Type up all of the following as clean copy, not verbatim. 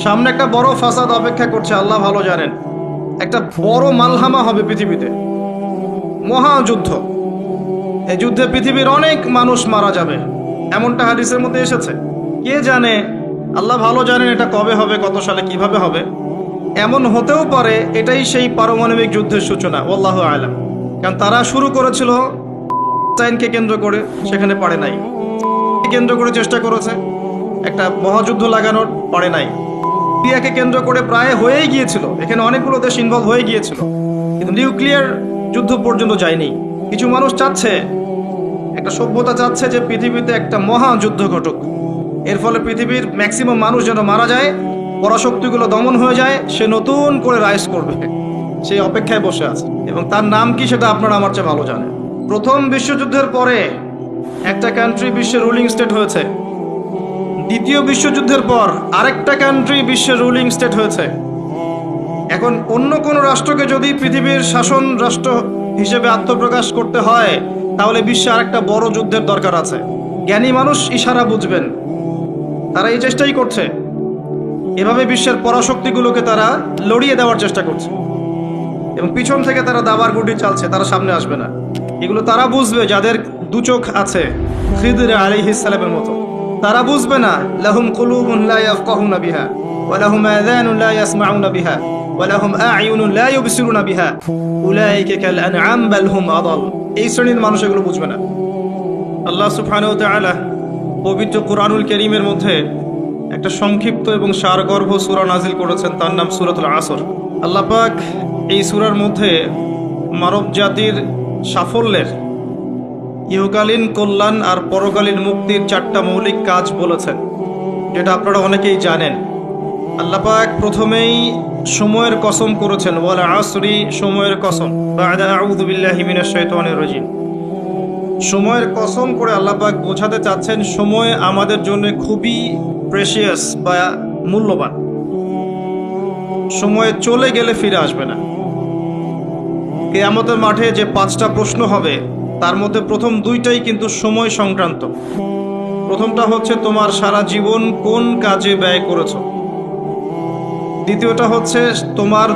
সামনে একটা বড় ফাসাদ অপেক্ষা করছে, আল্লাহ ভালো জানেন। একটা বড় মালহামা হবে পৃথিবীতে, মহাযুদ্ধ। এই যুদ্ধে পৃথিবীর অনেক মানুষ মারা যাবে, এমনটা হাদিসের মধ্যে এসেছে। কে জানে, আল্লাহ ভালো জানেন এটা কবে হবে, কত সালে, কিভাবে হবে। এমন হতেও পারে এটাই সেই পারমাণবিক যুদ্ধের সূচনা, আল্লাহু আলাম। কারণ তারা শুরু করেছিল চাইনকে কেন্দ্র করে, সেখানে পারে নাই। কেন্দ্র করে চেষ্টা করেছে একটা মহাযুদ্ধ লাগানোর, পারে নাই। সিরিয়াকে কেন্দ্র করে প্রায় হয়েই গিয়েছিল, এখানে অনেকগুলো দেশ ইনভলভ হয়ে গিয়েছিল, কিন্তু নিউক্লিয়ার যুদ্ধ পর্যন্ত যায়নি। কিছু মানুষ চাচ্ছে, একটা সভ্যতা চাচ্ছে যে পৃথিবীতে একটা মহাযুদ্ধ ঘটুক, এর ফলে পৃথিবীর ম্যাক্সিমাম মানুষ যেন মারা যায়, পরাশক্তিগুলো দমন হয়ে যায়, সে নতুন করে রাইজ করবে, সেই অপেক্ষায় বসে আছে। এবং তার নাম কি সেটা আপনারা আমার চেয়ে ভালো জানেন। প্রথম বিশ্বযুদ্ধের পরে একটা কান্ট্রি বিশ্বের রুলিং স্টেট হয়েছে, দ্বিতীয় বিশ্বযুদ্ধের পর আরেকটা কান্ট্রি বিশ্বের রুলিং স্টেট হয়েছে। এখন অন্য কোনো রাষ্ট্রকে যদি পৃথিবীর শাসন রাষ্ট্র হিসেবে আত্মপ্রকাশ করতে হয়, তাহলে বিশ্বে আরেকটা বড় যুদ্ধের দরকার আছে। জ্ঞানী মানুষ ইশারা বুঝবেন, তারা এই চেষ্টাই করছে। এভাবে বিশ্বের পরাশক্তিগুলোকে তারা লড়িয়ে দেওয়ার চেষ্টা করছে, এবং পিছন থেকে তারা দাবার গুটি চালছে, তারা সামনে আসবে না। এগুলো তারা বুঝবে যাদের দু চোখ আছে, খিদর আলাইহিস সালামের মতো। তারা বুঝবে না, লাহুম কুলুবুন লা ইয়াফকাহুনা বিহা ওয়া লাহুম আযানুন লা ইয়াসমাউনা বিহা ওয়া লাহুম আ'য়ুনুন লা ইউবসিরুনা বিহা উলাইকা কাল আনআম বাল হুম আদাল। এই শ্রেণীর মানুষ এগুলো বুঝবে না। আল্লাহ সুবহানাহু ওয়া তাআলা পবিত্র কুরআনুল কারীমের মধ্যে একটা সংক্ষিপ্ত এবং সারগর্ভ সূরা নাজিল করেছেন, তার নাম সূরাতুল আসর। আল্লাহ পাক এই সূরার মধ্যে মানব জাতির সাফল্যের, ইহকালীন কল্যাণ আর পরকালীন মুক্তির 4টা মৌলিক কাজ বলেছেন, যেটা আপনারা অনেকেই জানেন। আল্লাহ পাক প্রথমেই সময়ের কসম করেছেন, ওয়াল আসরি, সময়ের কসম। বা'দা আউযু বিল্লাহি মিনাশ শাইতানির রাজিম। সময়ের কসম করে আল্লাহ পাক বোঝাতে চাচ্ছেন সময় আমাদের জন্য খুবই প্রেশিয়াস বা মূল্যবান। সময় চলে গেলে ফিরে আসবে না। কিয়ামতের মাঠে যে 5টা প্রশ্ন হবে, তার মধ্যে প্রথম 2টাই কিন্তু সময় সংক্রান্ত। প্রথমটা হচ্ছে তোমার সারা জীবন কোন কাজে ব্যয় করেছো, দ্বিতীয়টা হচ্ছে তোমার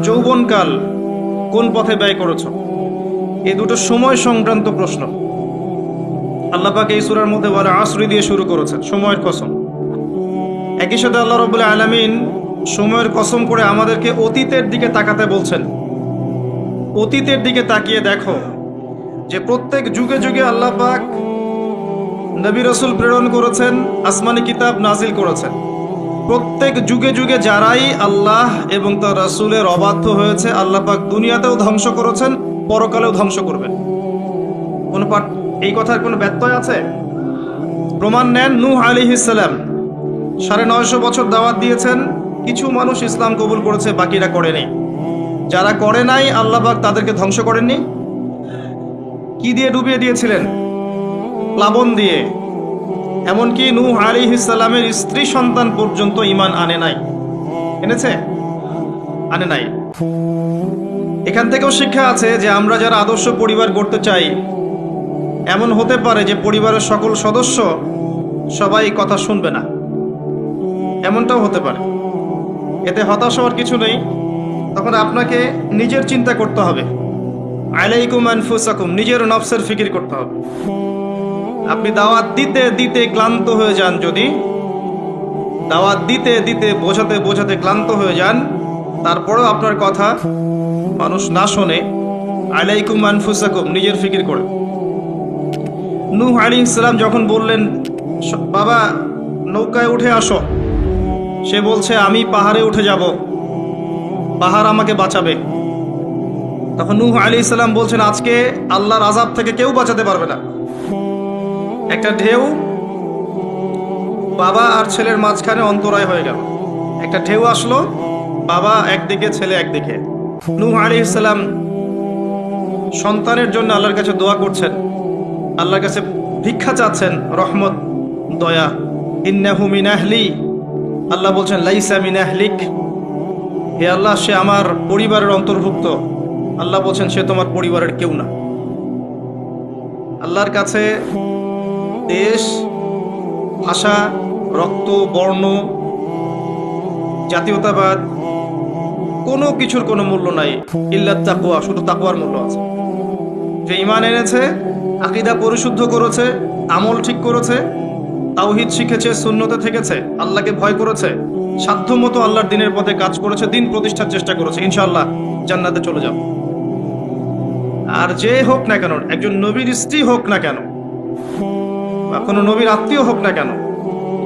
যৌবনকাল কোন পথে ব্যয় করেছো। এই দুটো সময় সংক্রান্ত প্রশ্ন। আল্লাহ পাক এই সূরার মধ্যে ওয়াল আসরি দিয়ে শুরু করেছেন, সময়ের কসম। একই সাথে আল্লাহ রাব্বুল আলামিন সময়ের কসম করে আমাদেরকে অতীতের দিকে তাকাতে বলছেন। অতীতের দিকে তাকিয়ে দেখো যে প্রত্যেক যুগে যুগে আল্লাহ পাক নবী রাসূল প্রেরণ করেছেন, আসমানি কিতাব নাজিল করেছেন। প্রত্যেক যুগে যুগে যারাই আল্লাহ এবং তার রাসূলের অবাধ্য হয়েছে, আল্লাহ পাক দুনিয়াতেও ধ্বংস করেছেন, পরকালেও ধ্বংস করবেন। এই কথার কোনো ব্যত্যয় আছে? প্রমাণ নেন, নূহ আলাইহিস সালাম 950 বছর দাওয়াত দিয়েছেন, কিছু মানুষ ইসলাম কবুল করেছে, বাকিরা করেনি। যারা করে নাই আল্লাহ পাক তাদেরকে ধ্বংস করেননি। কি দিয়ে ডুবিয়ে দিয়েছিলেন? প্লাবন দিয়ে। এমনকি নূহ আলাইহিস সালামের স্ত্রী সন্তান পর্যন্ত ঈমান আনে নাই। এনেছে? আনে নাই। এখান থেকেও শিক্ষা আছে যে আমরা যারা আদর্শ পরিবার গড়তে চাই, এমন হতে পারে যে পরিবারের সকল সদস্য সবাই কথা শুনবে না, এমনটাও হতে পারে। এতে হতাশ হওয়ার কিছু নেই। তখন আপনাকে নিজের চিন্তা করতে হবে, আলাইকুম আনফুসাকুম, নিজের নফসের ফিকির করতে হবে। আপনি দাওয়াত দিতে দিতে ক্লান্ত হয়ে যান, যদি দাওয়াত দিতে দিতে বোঝাতে বোঝাতে ক্লান্ত হয়ে যান, তারপরেও আপনার কথা মানুষ না শোনে, আলাইকুম আনফুসাকুম, নিজের ফিকির করে। নূহ আলাইহিস সালাম যখন বললেন, বাবা নৌকায় উঠে আসো, সে বলছে আমি পাহাড়ে উঠে যাব, পাহাড় আমাকে বাঁচাবে। তখন নূহ আলাইহিস সালাম বলছেন, আজকে আল্লাহর আযাব থেকে কেউ বাঁচাতে পারবে না। একটা ঢেউ বাবা আর ছেলের মাঝখানে অন্তরায় হয়ে গেল। একটা ঢেউ আসলো, বাবা একদিকে, ছেলে একদিকে। নূহ আলাইহিস সালাম সন্তানের জন্য আল্লাহর কাছে দোয়া করছেন, আল্লাহর কাছে ভিক্ষা চাচ্ছেন, রহমত, দয়া। ইন্নাহু মিন আহলি, আল্লাহ বলছেন লাইসা মিন আহলিক, হে আল্লাহ সে আমার পরিবারের অন্তর্ভুক্ত। আল্লাহ বলছেন সে তোমার পরিবারের কেউ না। আল্লাহর কাছে দেশ, ভাষা, রক্ত, বর্ণ, জাতীয়তাবাদ, কোনো কিছুর কোনো মূল্য নাই। ইল্লাত তাকওয়া, শুধু তাকওয়ার মূল্য আছে। যে ঈমান এনেছে, আকীদা পরিশুদ্ধ করেছে, আমল ঠিক করেছে, তাওহীদ শিখেছে, সুন্নতে থেকেছে, আল্লাহকে ভয় করেছে, সাধ্যমতো আল্লাহর দ্বীনের পথে কাজ করেছে, দ্বীন প্রতিষ্ঠার চেষ্টা করেছে, ইনশাআল্লাহ জান্নাতে চলে যাব। আর যে হোক না কেন, একজন নবীর স্ত্রী হোক না কেন, বা কোনো নবীর আত্মীয় হোক না কেন,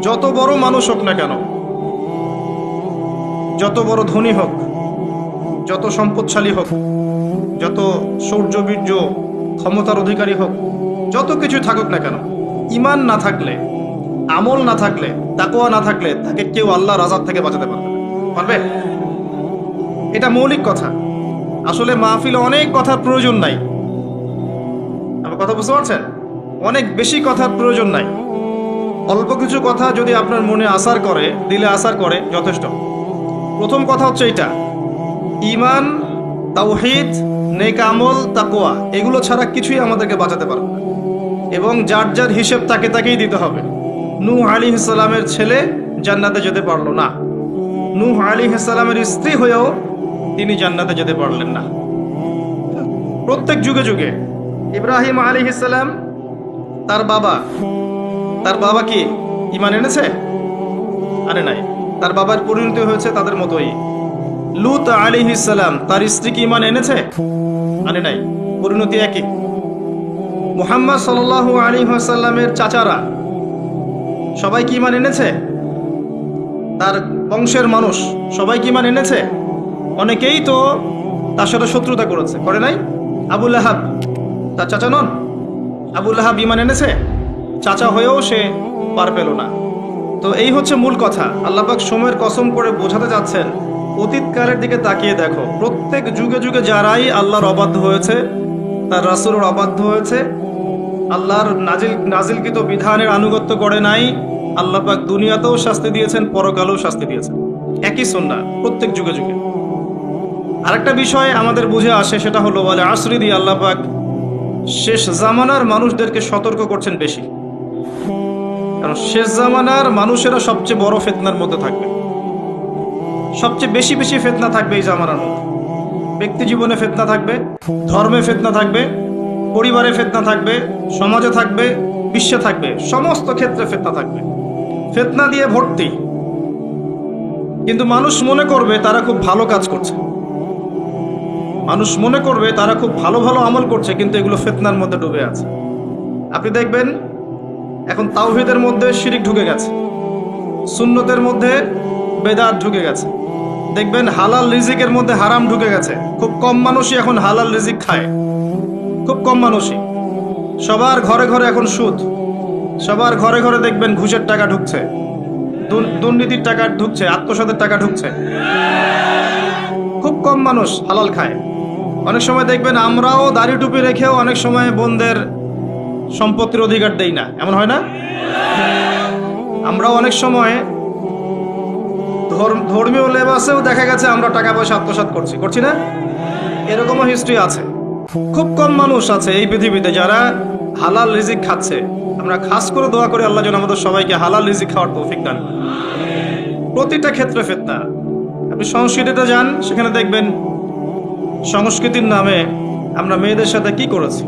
যত বড় মানুষ হোক না কেন, যত বড় ধনী হোক, যত সম্পদশালী হোক, যত শৌর্য বীর্য ক্ষমতার অধিকারী হোক, যত কিছু থাকুক না কেন, ঈমান না থাকলে, আমল না থাকলে, তাকওয়া না থাকলে, তাকে কেউ আল্লাহর আযাব থেকে বাঁচাতে পারবে না। পারবে? এটা মৌলিক কথা। আসলে মাহফিলে অনেক কথার প্রয়োজন নাই। আমার কথা বুঝতে পারছেন? অনেক বেশি কথার প্রয়োজন নাই। অল্প কিছু কথা যদি আপনার মনে আসার করে, দিলে আসার করে, যথেষ্ট। প্রথম কথা হচ্ছে এটা, ঈমান, তাওহীদ, নেক আমল, তাকওয়া, এগুলো ছাড়া কিছুই আমাদেরকে বাঁচাতে পারবে না। এবং যার যার হিসেব তাকে তাকেই দিতে হবে। নূহ আলাইহিস সালামের ছেলে জান্নাতে যেতে পারলো না, নূহ আলাইহিস সালামের স্ত্রী হয়েও তিনি জান্নাতে যেতে পারলেন না। প্রত্যেক যুগে যুগে ইব্রাহিম আলাইহিস সালাম, তার বাবা কি ঈমান এনেছে? আরে নাই। তার বাবার পরিণতি হয়েছে তাদের মতোই। লূত আলাইহিস সালাম, তার স্ত্রী কি ঈমান এনেছে? আরে নাই, পরিণতি একই। মুহাম্মদ সাল্লাল্লাহু আলাইহি ওয়াসাল্লামের চাচারা সবাই কি ঈমান এনেছে? তার বংশের মানুষ সবাই কি ঈমান এনেছে? অনেকেই তো তার সাথে শত্রুতা করেছে, করে নাই? আবু লাহাব তার চাচা নন? আবু লাহাব ঈমান এনেছে, চাচা হয়েও সে পার পেল না। তো এই হচ্ছে মূল কথা। আল্লাহ পাক সময়ের কসম করে বোঝাতে যাচ্ছেন, অতীতকালের দিকে তাকিয়ে দেখো, প্রত্যেক যুগে যুগে যারাই আল্লাহর অবাধ্য হয়েছে, তার রাসূলের অবাধ্য হয়েছে, আল্লাহর নাজিলকৃত বিধানের আনুগত্য করে নাই, আল্লাহ পাক দুনিয়াতেও শাস্তি দিয়েছেন, পরকালেও শাস্তি দিয়েছেন। একই সুন্নাহ প্রত্যেক যুগে যুগে। আরেকটা বিষয় আমাদের বুঝে আসে, সেটা হলো ওয়াল আসরি দিয়ে আল্লাহ পাক শেষ জামানার মানুষদেরকে সতর্ক করছেন বেশি। কারণ শেষ জামানার মানুষেরা সবচেয়ে বড় ফিতনার মধ্যে থাকবে, সবচেয়ে বেশি বেশি ফিতনা থাকবে এই জামানার মধ্যে। ব্যক্তি জীবনে ফিতনা থাকবে, ধর্মে ফিতনা থাকবে, পরিবারে ফিতনা থাকবে, সমাজে থাকবে, বিশ্বে থাকবে, সমস্ত ক্ষেত্রে ফিতনা থাকবে। ফিতনা দিয়ে ভর্তি। কিন্তু মানুষ মনে করবে তারা খুব ভালো কাজ করছে, মানুষ মনে করবে তারা খুব ভালো ভালো আমল করছে, কিন্তু এগুলো ফিতনার মধ্যে ডুবে আছে। আপনি দেখবেন এখন তাওহীদের মধ্যে শিরিক ঢুকে গেছে, সুন্নতের মধ্যে বেদাত ঢুকে গেছে। দেখবেন হালাল রিজিকের মধ্যে হারাম ঢুকে গেছে। খুব কম মানুষই এখন হালাল রিজিক খায়, খুব কম মানুষই। সবার ঘরে ঘরে এখন সুদ, সবার ঘরে ঘরে দেখবেন ঘুষের টাকা ঢুকছে, দুর্নীতির টাকা ঢুকছে, আত্মসাতের টাকা ঢুকছে। খুব কম মানুষ হালাল খায়। অনেক সময় দেখবেন আমরাও দাড়ি টুপি রেখেও অনেক সময় বোনদের সম্পত্তির অধিকার দেই না, এমন হয় না? আমরাও অনেক সময় ধর্মীয় লেবাসেও দেখা গেছে আমরা টাকা পয়সা আত্মসাৎ করছি না? এরকমও হিস্ট্রি আছে। খুব কম মানুষ আছে এই পৃথিবীতে যারা হালাল রিজিক খাচ্ছে। আমরা খাস করে দোয়া করি আল্লাহ যেন আমাদের সবাইকে হালাল রিজিক খাওয়ার তৌফিক দান। প্রতিটা ক্ষেত্রে ফিতনা। আপনি সংস্কৃতিতে যান, সেখানে দেখবেন সংস্কৃতির নামে আমরা মেয়েদের সাথে কি করেছি?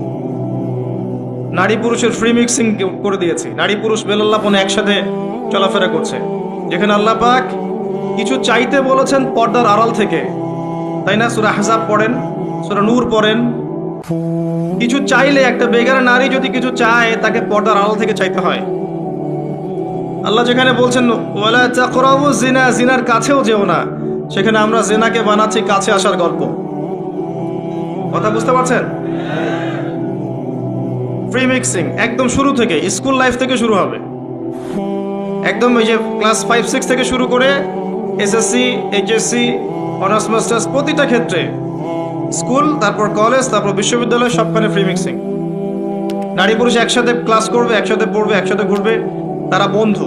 নারী পুরুষের ফ্রি মিক্সিং করে দিয়েছি। নারী পুরুষ বেলাল্লাপনে একসাথে চলাফেরা করছে, যেখানে আল্লাহ পাক কিছু চাইতে বলেছেন পর্দার আড়াল থেকে, তাই না? সূরা আহজাব পড়েন, সূরা নূর পড়েন। কিছু চাইলে, একটা বেগার নারী যদি কিছু চায়, তাকে পর্দার আড়াল থেকে চাইতে হয়। আল্লাহ যেখানে বলছেন ওয়ালা তাকরাবু জিনা, জিনার কাছেও যেও না, সেখানে আমরা জিনাকে বানাচ্ছি কাছে আসার গল্প। কথা বুঝতে পারছেন? ফ্রি মিক্সিং একদম শুরু থেকে, স্কুল লাইফ থেকে শুরু হবে। একদম ওই যে ক্লাস 5-6 থেকে শুরু করে এসএসসি, এইচএসসি, অনার্স মাস্টার্স, প্রতিটা ক্ষেত্রে, স্কুল, তারপর কলেজ, তারপর বিশ্ববিদ্যালয়, সবখানে ফ্রি মিক্সিং। নারী পুরুষ একসাথে ক্লাস করবে, একসাথে পড়বে, একসাথে ঘুরবে, তারা বন্ধু।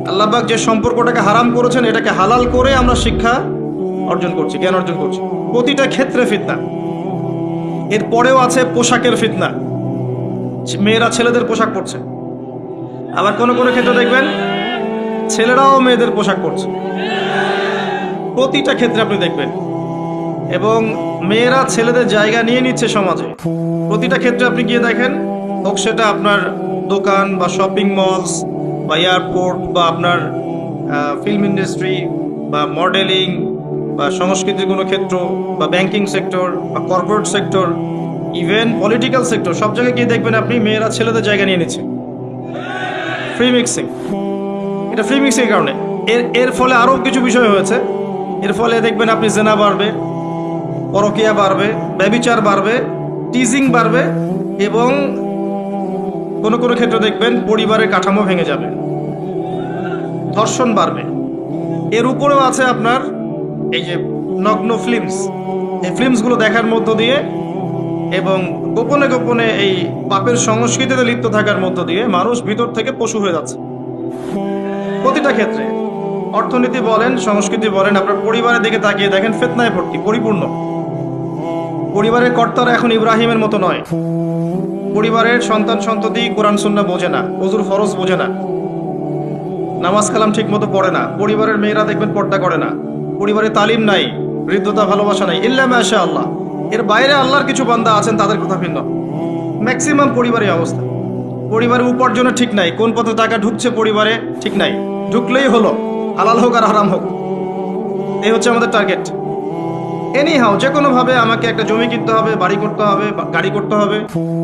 আল্লাহ পাক যে সম্পর্কটাকে হারাম করেছেন, এটাকে হালাল করে আমরা শিক্ষা অর্জন করছি, জ্ঞান অর্জন করছি। প্রতিটা ক্ষেত্রে ফিতনা। এরপরেও আছে পোশাকের ফিতনা, মেয়েরা ছেলেদের পোশাক পরছে। আবার কোনো কোনো ক্ষেত্রে দেখবেন ছেলেরাও মেয়েদের পোশাক পরছে, প্রতিটা ক্ষেত্রে আপনি দেখবেন। এবং মেয়েরা ছেলেদের জায়গা নিয়ে নিচ্ছে সমাজে, প্রতিটা ক্ষেত্রে আপনি গিয়ে দেখেন, হোক সেটা আপনার দোকান বা শপিং মলস বা এয়ারপোর্ট বা আপনার ফিল্ম ইন্ডাস্ট্রি বা মডেলিং বা সংস্কৃতির কোনো ক্ষেত্র বা ব্যাংকিং সেক্টর বা corporate sector, even political sector, সব জায়গায় গিয়ে দেখবেন আপনি মেয়েরা ছেলেদের জায়গা নিয়ে নিচ্ছে। ফ্রি মিক্সিং, এটা ফ্রি মিক্সিং কারণে এর ফলে আরও কিছু বিষয় হয়েছে। এর ফলে দেখবেন আপনি জেনা বাড়বে, পরকীয়া বাড়বে, ব্যভিচার বাড়বে, টিজিং বাড়বে, এবং কোনো কোনো ক্ষেত্রে দেখবেন পরিবারের কাঠামো ভেঙে যাবে, ধর্ষণ বাড়বে। এর উপরেও আছে আপনার এই যে নগ্ন ফিল্মস, এই ফিল্মসগুলো দেখার মধ্য দিয়ে এবং গোপনে গোপনে এই পাপের সংস্কৃতিতে লিপ্ত থাকার মধ্য দিয়ে মানুষ ভিতর থেকে পশু হয়ে যাচ্ছে। প্রতিটা ক্ষেত্রে, অর্থনীতি বলেন, সংস্কৃতি বলেন, আপনার পরিবারের দিকে তাকিয়ে দেখেন, ফিতনায় ভর্তি, পরিপূর্ণ। পরিবারের কর্তারা এখন ইব্রাহিমের মতো নয়। পরিবারের সন্তান সন্ততি কোরআন সুন্নাহ বোঝে না, ওযুর ফরজ বোঝে না, নামাজ কালাম ঠিক মতো পড়ে না। পরিবারের মেয়েরা দেখবেন পর্দা করে না। পরিবারে তালিম নাই, হৃদ্যতা, ভালোবাসা নাই, ইল্লা মাশা আল্লাহ। এর বাইরে আল্লাহর কিছু বান্দা আছেন, তাদের কথা ভিন্ন। ম্যাক্সিমাম পরিবারের অবস্থা, পরিবারের উপার্জনে ঠিক নাই, কোন পথে টাকা ঢুকছে পরিবারে ঠিক নাই, ঢুকলেই হলো, হালাল হোক আর হারাম হোক, এই হচ্ছে আমাদের টার্গেট। এনি হাও, যে কোনোভাবে আমাকে একটা জমি কিনতে হবে, বাড়ি করতে হবে, গাড়ি করতে হবে,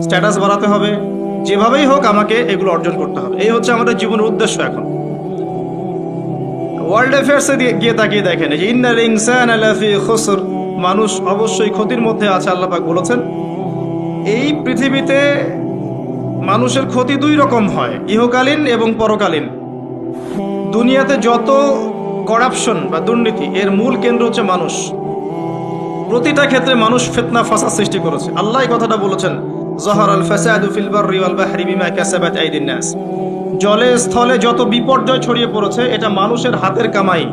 স্ট্যাটাস বাড়াতে হবে, যেভাবেই হোক আমাকে এগুলো অর্জন করতে হবে। এই হচ্ছে আমাদের জীবনের উদ্দেশ্য। এখন ওয়ার্ল্ড অ্যাফেয়ার্সে গিয়ে তাকিয়ে দেখেন, এই যে ইন্নাল ইনসানা লাফি খুসর, মানুষ অবশ্যই ক্ষতির মধ্যে আছে, আল্লাহ পাক বলেছেন। এই পৃথিবীতে মানুষের ক্ষতি দুই রকম হয়, ইহকালীন এবং পরকালীন। দুনিয়াতে যত করাপশন বা দুর্নীতি, এর মূল কেন্দ্র হচ্ছে মানুষ। প্রতিটা ক্ষেত্রে মানুষ ফিতনা ফাসাদ সৃষ্টি করেছে। আল্লাহ এই কথাটা বলেছেন, যাহারাল ফাসাদু ফিল বাররি ওয়াল বাহরি বিমা কাসাবাত আইদিন নাস। জলে স্থলে যত বিপর্যয় ছড়িয়ে পড়েছে, এটা মানুষের হাতের কামাই,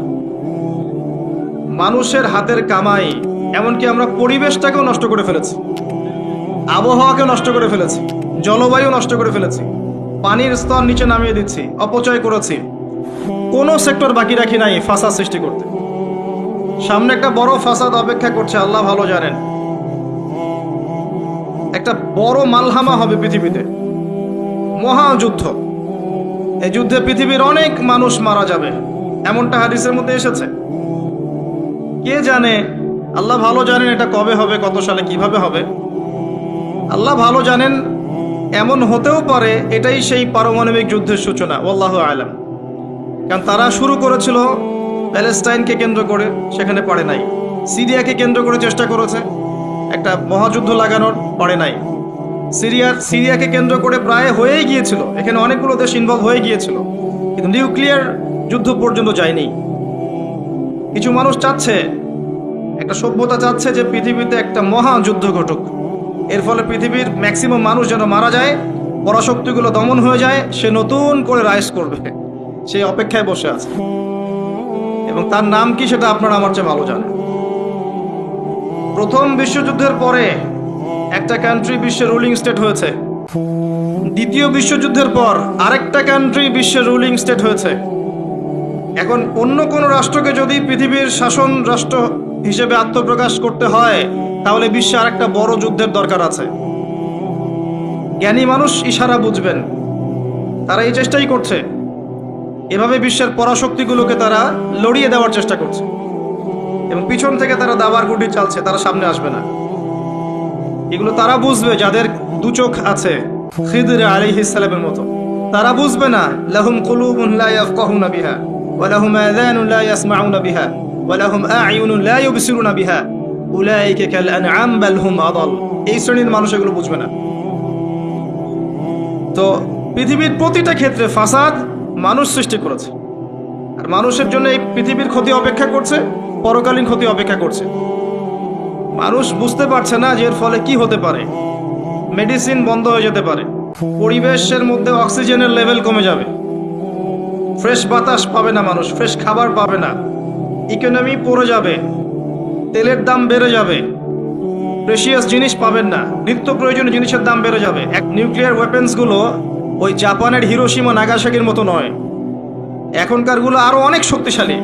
মানুষের হাতের কামাই। এমনকি আমরা পরিবেশটাকেও নষ্ট করে ফেলেছি, আবহাওয়াকে নষ্ট করে ফেলেছি, জলবায়ু নষ্ট করে ফেলেছি, পানির স্তর নিচে নামিয়ে দিচ্ছি, অপচয় করেছি। কোনো সেক্টর বাকি রাখি নাই ফাসাদ সৃষ্টি করতে। সামনে একটা বড় ফাসাদ অপেক্ষা করছে, আল্লাহ ভালো জানেন। একটা বড় মালহামা হবে পৃথিবীতে, মহাযুদ্ধ। এই যুদ্ধে পৃথিবীর অনেক মানুষ মারা যাবে, এমনটা হাদিসের মধ্যে এসেছে। কে জানে, আল্লাহ ভালো জানেন এটা কবে হবে, কত সালে, কিভাবে হবে, আল্লাহ ভালো জানেন। এমন হতেও পারে এটাই সেই পারমাণবিক যুদ্ধের সূচনা, আল্লাহু আলাম। কারণ তারা শুরু করেছিল প্যালেস্টাইনকে কেন্দ্র করে, সেখানে পারে নাই। সিরিয়াকে কেন্দ্র করে চেষ্টা করেছে একটা মহাযুদ্ধ লাগানোর, পারে নাই। সিরিয়াকে কেন্দ্র করে প্রায় হয়েই গিয়েছিল, এখানে অনেকগুলো দেশ ইনভলভ হয়ে গিয়েছিল, কিন্তু নিউক্লিয়ার যুদ্ধ পর্যন্ত যায়নি। কিছু মানুষ চাচ্ছে, একটা সভ্যতা চাচ্ছে যে পৃথিবীতে একটা মহাযুদ্ধ ঘটুক, এর ফলে পৃথিবীর ম্যাক্সিমাম মানুষ যেন মারা যায়, পরাশক্তিগুলো দমন হয়ে যায়, সে নতুন করে রাইজ করবে, সেই অপেক্ষায় বসে আছে। এবং তার নাম কি সেটা আপনারা আমার চেয়ে ভালো জানেন। প্রথম বিশ্বযুদ্ধের পরে একটা কান্ট্রি বিশ্বের রুলিং স্টেট হয়েছে, দ্বিতীয় বিশ্বযুদ্ধের পর আরেকটা কান্ট্রি বিশ্বের রুলিং স্টেট হয়েছে। এখন অন্য কোনো রাষ্ট্রকে যদি পৃথিবীর শাসন রাষ্ট্র হিসেবে আত্মপ্রকাশ করতে হয়, তাহলে বিশ্বে আরেকটা বড় যুদ্ধের দরকার আছে। জ্ঞানী মানুষ ইশারা বুঝবেন, তারা এই চেষ্টাই করছে। এভাবে বিশ্বের পরাশক্তিগুলোকে তারা লড়িয়ে দেওয়ার চেষ্টা করছে, এবং পিছন থেকে তারা দাবার গুটি চালছে, তারা সামনে আসবে না। এগুলো তারা বুঝবে যাদের দু চোখ আছে, খিদর আলাইহিস সালামের মতো। তারা বুঝবে না, লাহুম কুলুবুন লা ইয়াফকাহুনা বিহা ওয়া লাহুম আযানুন লা ইয়াসমাউনা বিহা ওয়া লাহুম আ'য়ুনুন লা ইউবসিরুনা বিহা উলাইকা কাল আনআম বাল হুম আদাল। এই শ্রেণীর মানুষ এগুলো বুঝবে না। তো পৃথিবীর প্রতিটা ক্ষেত্রে ফাসাদ মানুষ সৃষ্টি করেছে, আর মানুষের জন্য এই পৃথিবীর ক্ষতি অপেক্ষা করছে, পরকালীন ক্ষতি অপেক্ষা করছে। মানুষ বুঝতে পারছে না যে এর ফলে কি হতে পারে। মেডিসিন বন্ধ হয়ে যেতে পারে, পরিবেশের মধ্যে অক্সিজেনের লেভেল কমে যাবে, ফ্রেশ বাতাস পাবে না মানুষ, ফ্রেশ খাবার পাবে না, ইকোনমি পড়ে যাবে, তেলের দাম বেড়ে যাবে, প্রেশিয়াস জিনিস পাবেন না, নিত্য প্রয়োজনীয় জিনিসের দাম বেড়ে যাবে। এক নিউক্লিয়ার ওয়েপেন্সগুলো ওই জাপানের হিরোশিমা নাগাসাকির মতো নয়, এখনকারগুলো আরো অনেক শক্তিশালী।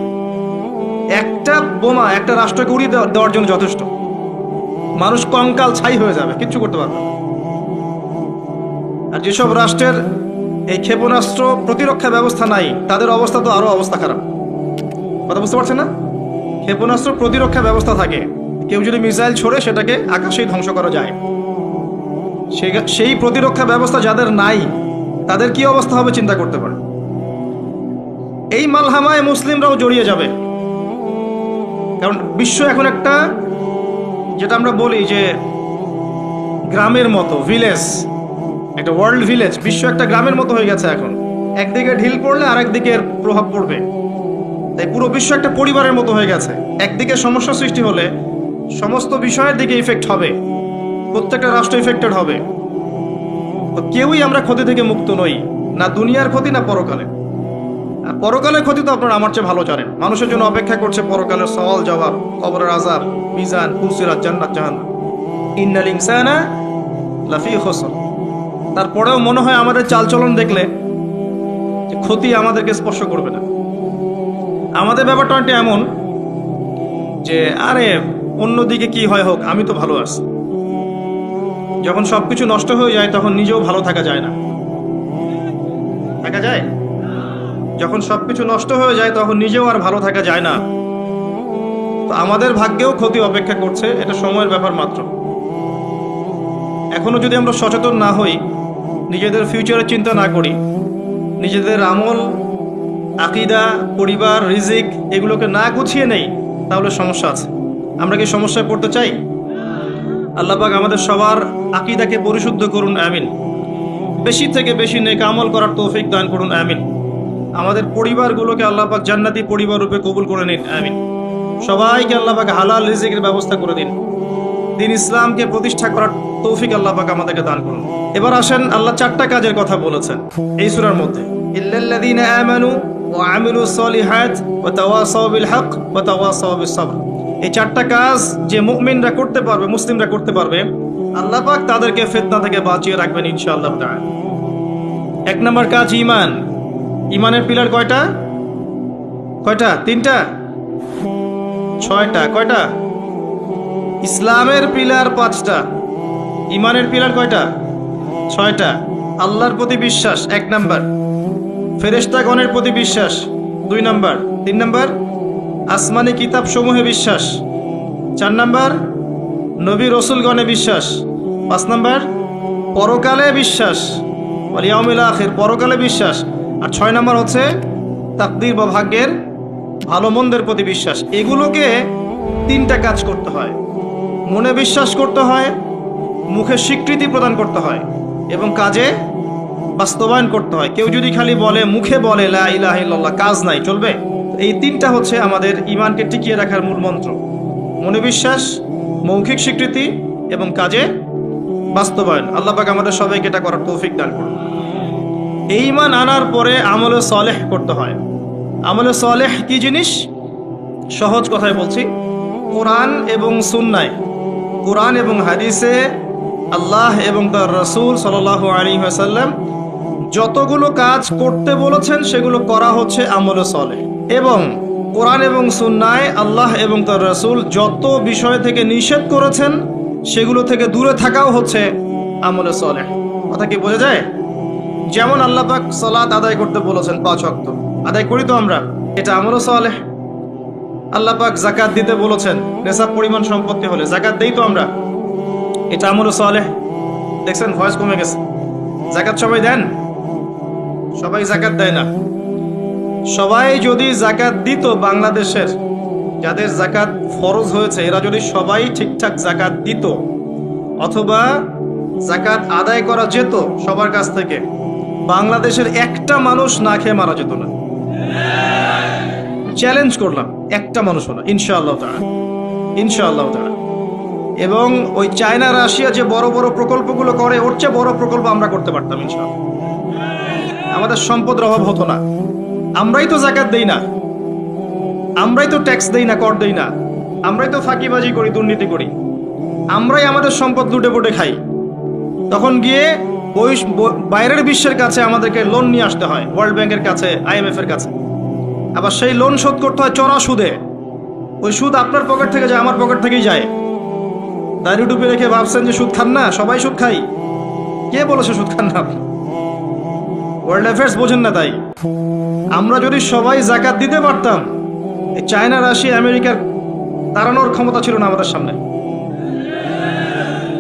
একটা বোমা একটা রাষ্ট্রকে উড়িয়ে দেওয়ার জন্য যথেষ্ট। মানুষ কঙ্কাল ছাই হয়ে যাবে, কিচ্ছু করতে পারবে না। আর যেসব রাষ্ট্রের এই ক্ষেপণাস্ত্র প্রতিরক্ষা ব্যবস্থা নাই, তাদের অবস্থা তো আরো অবস্থা খারাপ। কথা বুঝতে পারছেন না? ক্ষেপণাস্ত্র প্রতিরক্ষা ব্যবস্থা থাকে, কেউ যদি মিসাইল ছোড়ে সেটাকে আকাশেই ধ্বংস করা যায়। সেই প্রতিরক্ষা ব্যবস্থা যাদের নাই, তাদের কি অবস্থা হবে চিন্তা করতে পারে। এই মালহামায় মুসলিমরাও জড়িয়ে যাবে, কারণ বিশ্ব এখন একটা, যেটা আমরা বলি যে গ্রামের মতো, ভিলেজ, একটা ওয়ার্ল্ড ভিলেজ। বিশ্ব একটা গ্রামের মতো হয়ে গেছে এখন। একদিকে ঢিল পড়লে আর একদিকে প্রভাব পড়বে। তাই পুরো বিশ্ব একটা পরিবারের মতো হয়ে গেছে। একদিকে সমস্যা সৃষ্টি হলে সমস্ত বিষয়ের দিকে ইফেক্ট হবে, প্রত্যেকটা রাষ্ট্র ইফেক্টেড হবে। তো কেউই আমরা ক্ষতি থেকে মুক্ত নই, না দুনিয়ার ক্ষতি না পরকালে। আর পরকালের ক্ষতি তো আপনারা আমার চেয়ে ভালো জানেন। মানুষের জন্য অপেক্ষা করছে পরকালের সওয়াল জবাব, কবরের আযাব, মিজান, ফুলসিরাত, জান্নাত, জাহান্নাম। ইন্নাল ইনসানা লাফি খুসর। তারপরেও মনে হয় আমাদের চালচলন দেখলে যে ক্ষতি আমাদেরকে স্পর্শ করবে না। আমাদের ব্যাপারটা একটা এমন যে আরে অন্যদিকে কি হয় হোক, আমি তো ভালো আছি। যখন সবকিছু নষ্ট হয়ে যায় তখন নিজেও ভালো থাকা যায় না। থাকা যায়? যখন সবকিছু নষ্ট হয়ে যায় তখন নিজেও আর ভালো থাকা যায় না। তো আমাদের ভাগ্যেও ক্ষতি অপেক্ষা করছে, এটা সময়ের ব্যাপার মাত্র। এখনো যদি আমরা সচেতন না হই, নিজেদের ফিউচারের চিন্তা না করি, নিজেদের আমল, আকীদা, পরিবার, রিজিক এগুলোকে না গুছিয়ে নেই, তাহলে সমস্যা আছে। আমরা কি সমস্যায় পড়তে চাই? আল্লাহ পাক আমাদের সবার আকীদাকে পরিশুদ্ধ করুন, আমিন। বেশি থেকে বেশি নেক আমল করার তৌফিক দান করুন, আমিন। আমাদের পরিবারগুলোকে আল্লাহ পাক জান্নাতি পরিবার রূপে কবুল করে নিন, আমিন। সবাইকে আল্লাহ পাক হালাল রিজিকের ব্যবস্থা করে দিন। দিন ইসলামকে প্রতিষ্ঠা করার তৌফিক আল্লাহ পাক আমাদেরকে দান করুন। এবার আসেন, আল্লাহ 4টা কাজের কথা বলেছেন এই সূরার মধ্যে। ইল্লাল্লাযীনা আমানু ওয়া আমিলুস সলিহাত ওয়া তাওয়াসাউ বিল হক ওয়া তাওয়াসাউ বিস সাবর। এই 4টা কাজ যে মুমিনরা করতে পারবে, মুসলিমরা করতে পারবে, আল্লাহ পাক তাদেরকে ফিতনা থেকে বাঁচিয়ে রাখবেন ইনশাআল্লাহ তাআলা। 1 নম্বর কাজ ঈমান। ঈমানের পিলার কয়টা? 3টা? 6টা? কয়টা? ইসলামের পিলার 5টা, ঈমানের পিলার কয়টা? 6টা। আল্লাহর প্রতি বিশ্বাস 1 নাম্বার, ফেরেশতাগণের প্রতি বিশ্বাস 2 নাম্বার, 3 নাম্বার আসমানি কিতাব সমূহে বিশ্বাস, 4 নাম্বার নবী রসুলগণে বিশ্বাস, 5 নাম্বার পরকালে বিশ্বাস, ওয়াল ইয়াউমিল আখির, পরকালে বিশ্বাস, আর 6 নাম্বার হচ্ছে তাকদীর বা ভাগ্যের ভালো মন্দের প্রতি বিশ্বাস। এগুলোকে 3টা কাজ করতে হয়। মনে বিশ্বাস করতে হয়, মুখে স্বীকৃতি প্রদান করতে হয়, এবং কাজে বাস্তবায়ন করতে হয়। কেউ যদি খালি বলে, মুখে বলে লা ইলাহা ইল্লাল্লাহ, কাজ নাই, চলবে? এই 3টা হচ্ছে আমাদের ঈমানকে টিকিয়ে রাখার মূল মন্ত্র। মনে বিশ্বাস, মৌখিক স্বীকৃতি এবং কাজে বাস্তবায়ন। আল্লাহ পাক আমাদের সবাইকে এটা করার তৌফিক দান করুন। এই ঈমান আনার পরে আমলে সালেহ করতে হয়। আমলে সালেহ কি জিনিস? সহজ কথায় বলছি, কোরআন এবং সুন্নায়, কোরআন এবং হাদিসে আল্লাহ এবং তার রাসূল সাল্লাল্লাহু আলাইহি ওয়াসাল্লাম যতগুলো কাজ করতে বলেছেন সেগুলো করা হচ্ছে আমলে সালেহ। এবং কোরআন এবং সুন্নায় আল্লাহ এবং তার রাসূল যত বিষয় থেকে নিষেধ করেছেন সেগুলো থেকে দূরে থাকাও হচ্ছে আমলে সালেহ। কথা কি বোঝা যায়? যেমন আল্লাহ পাক সালাত আদায় করতে বলেছেন, 5 ওয়াক্ত আদায় করি তো আমরা, এটা আমলে সালেহ। আল্লাহ পাক যাকাত দিতে বলেছেন, নেশাব পরিমাণ সম্পত্তি হলে যাকাত দেই তো আমরা, এটা আমলে সালেহ। দেখছেন ভয়েস কমে গেছে। যাকাত সবাই দেন? সবাই যাকাত দেয় না। সবাই যদি যাকাত দিত, বাংলাদেশের যাদের যাকাত ফরজ হয়েছে এরা যদি সবাই ঠিকঠাক যাকাত দিত, অথবা যাকাত আদায় করা যেত সবার কাছ থেকে, বাংলাদেশের একটা মানুষ না খেয়ে মারা যেত না। চ্যালেঞ্জ করলাম, একটা মানুষও না, ইনশাআল্লাহ তাআলা, ইনশাআল্লাহ তাআলা। এবং ওই চায়না, রাশিয়া যে বড় বড় প্রকল্পগুলো করে, ওর চেয়ে বড় প্রকল্প আমরা করতে পারতাম ইনশাআল্লাহ। আমাদের সম্পদের অভাব হতো না। আমরাই তো যাকাত দেই না, আমরাই তো ট্যাক্স দেই না, কর দেই না, আমরাই তো ফাঁকিবাজি করি, দুর্নীতি করি, আমরাই আমাদের সম্পদ লুটে পুটে খাই। তখন গিয়ে ওই বাইরের বিশ্বের কাছে আমাদেরকে লোন নিয়ে আসতে হয়, ওয়ার্ল্ড ব্যাংকের কাছে, IMF এর কাছে। আবার সেই লোন শোধ করতে হয় চড়া সুদে। ওই সুদ আপনার পকেট থেকে যায়, আমার পকেট থেকেই যায়। দাড়ি টুপি রেখে ভাবছেন যে সুদ খান না, সবাই সুদ খাই। কে বলেছে সুদ খান না? ওয়ার্ল্ড অ্যাফেয়ার্স বোঝেন না তাই। আমরা যদি সবাই যাকাত দিতে পারতাম, এই চায়না, রাশিয়া, আমেরিকার তাড়ানোর ক্ষমতা ছিল না আমাদের সামনে।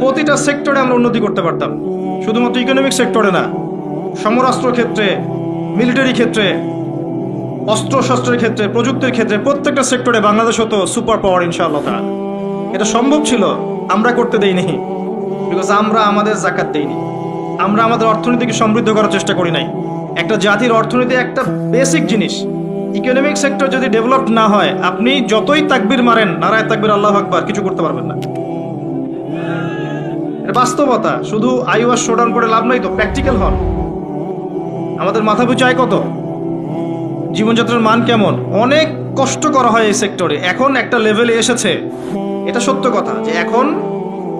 প্রতিটা সেক্টরে আমরা উন্নতি করতে পারতাম, শুধুমাত্র ইকোনমিক সেক্টরে না, সমরাস্ত্র ক্ষেত্রে, মিলিটারি ক্ষেত্রে, অস্ত্রশস্ত্রের ক্ষেত্রে, প্রযুক্তির ক্ষেত্রে, প্রত্যেকটা সেক্টরে বাংলাদেশ হতো সুপার পাওয়ার ইনশাআল্লাহ তাআলা। এটা সম্ভব ছিল, আমরা করতে দেইনি, বিকজ আমরা আমাদের যাকাত দেইনি। আমরা আমাদের অর্থনীতিকে সমৃদ্ধ করার চেষ্টা করি নাই। একটা জাতির অর্থনীতি একটা বেসিক জিনিস। ইকোনমিক সেক্টর যদি ডেভেলপ না হয়, আপনি যতই তাকবীর মারেন, নারায়ে তাকবীর, আল্লাহু আকবার, কিছু করতে পারবেন না। এটা বাস্তবতা। শুধু আইওয়াস শোডাউন করে লাভ নাই তো, প্র্যাকটিক্যাল হন। আমাদের মাথা পিছু আয় কত, জীবনযাত্রার মান কেমন, অনেক কষ্ট করা হয় এই সেক্টরে। এখন একটা লেভেলে এসেছে, এটা সত্য কথা যে এখন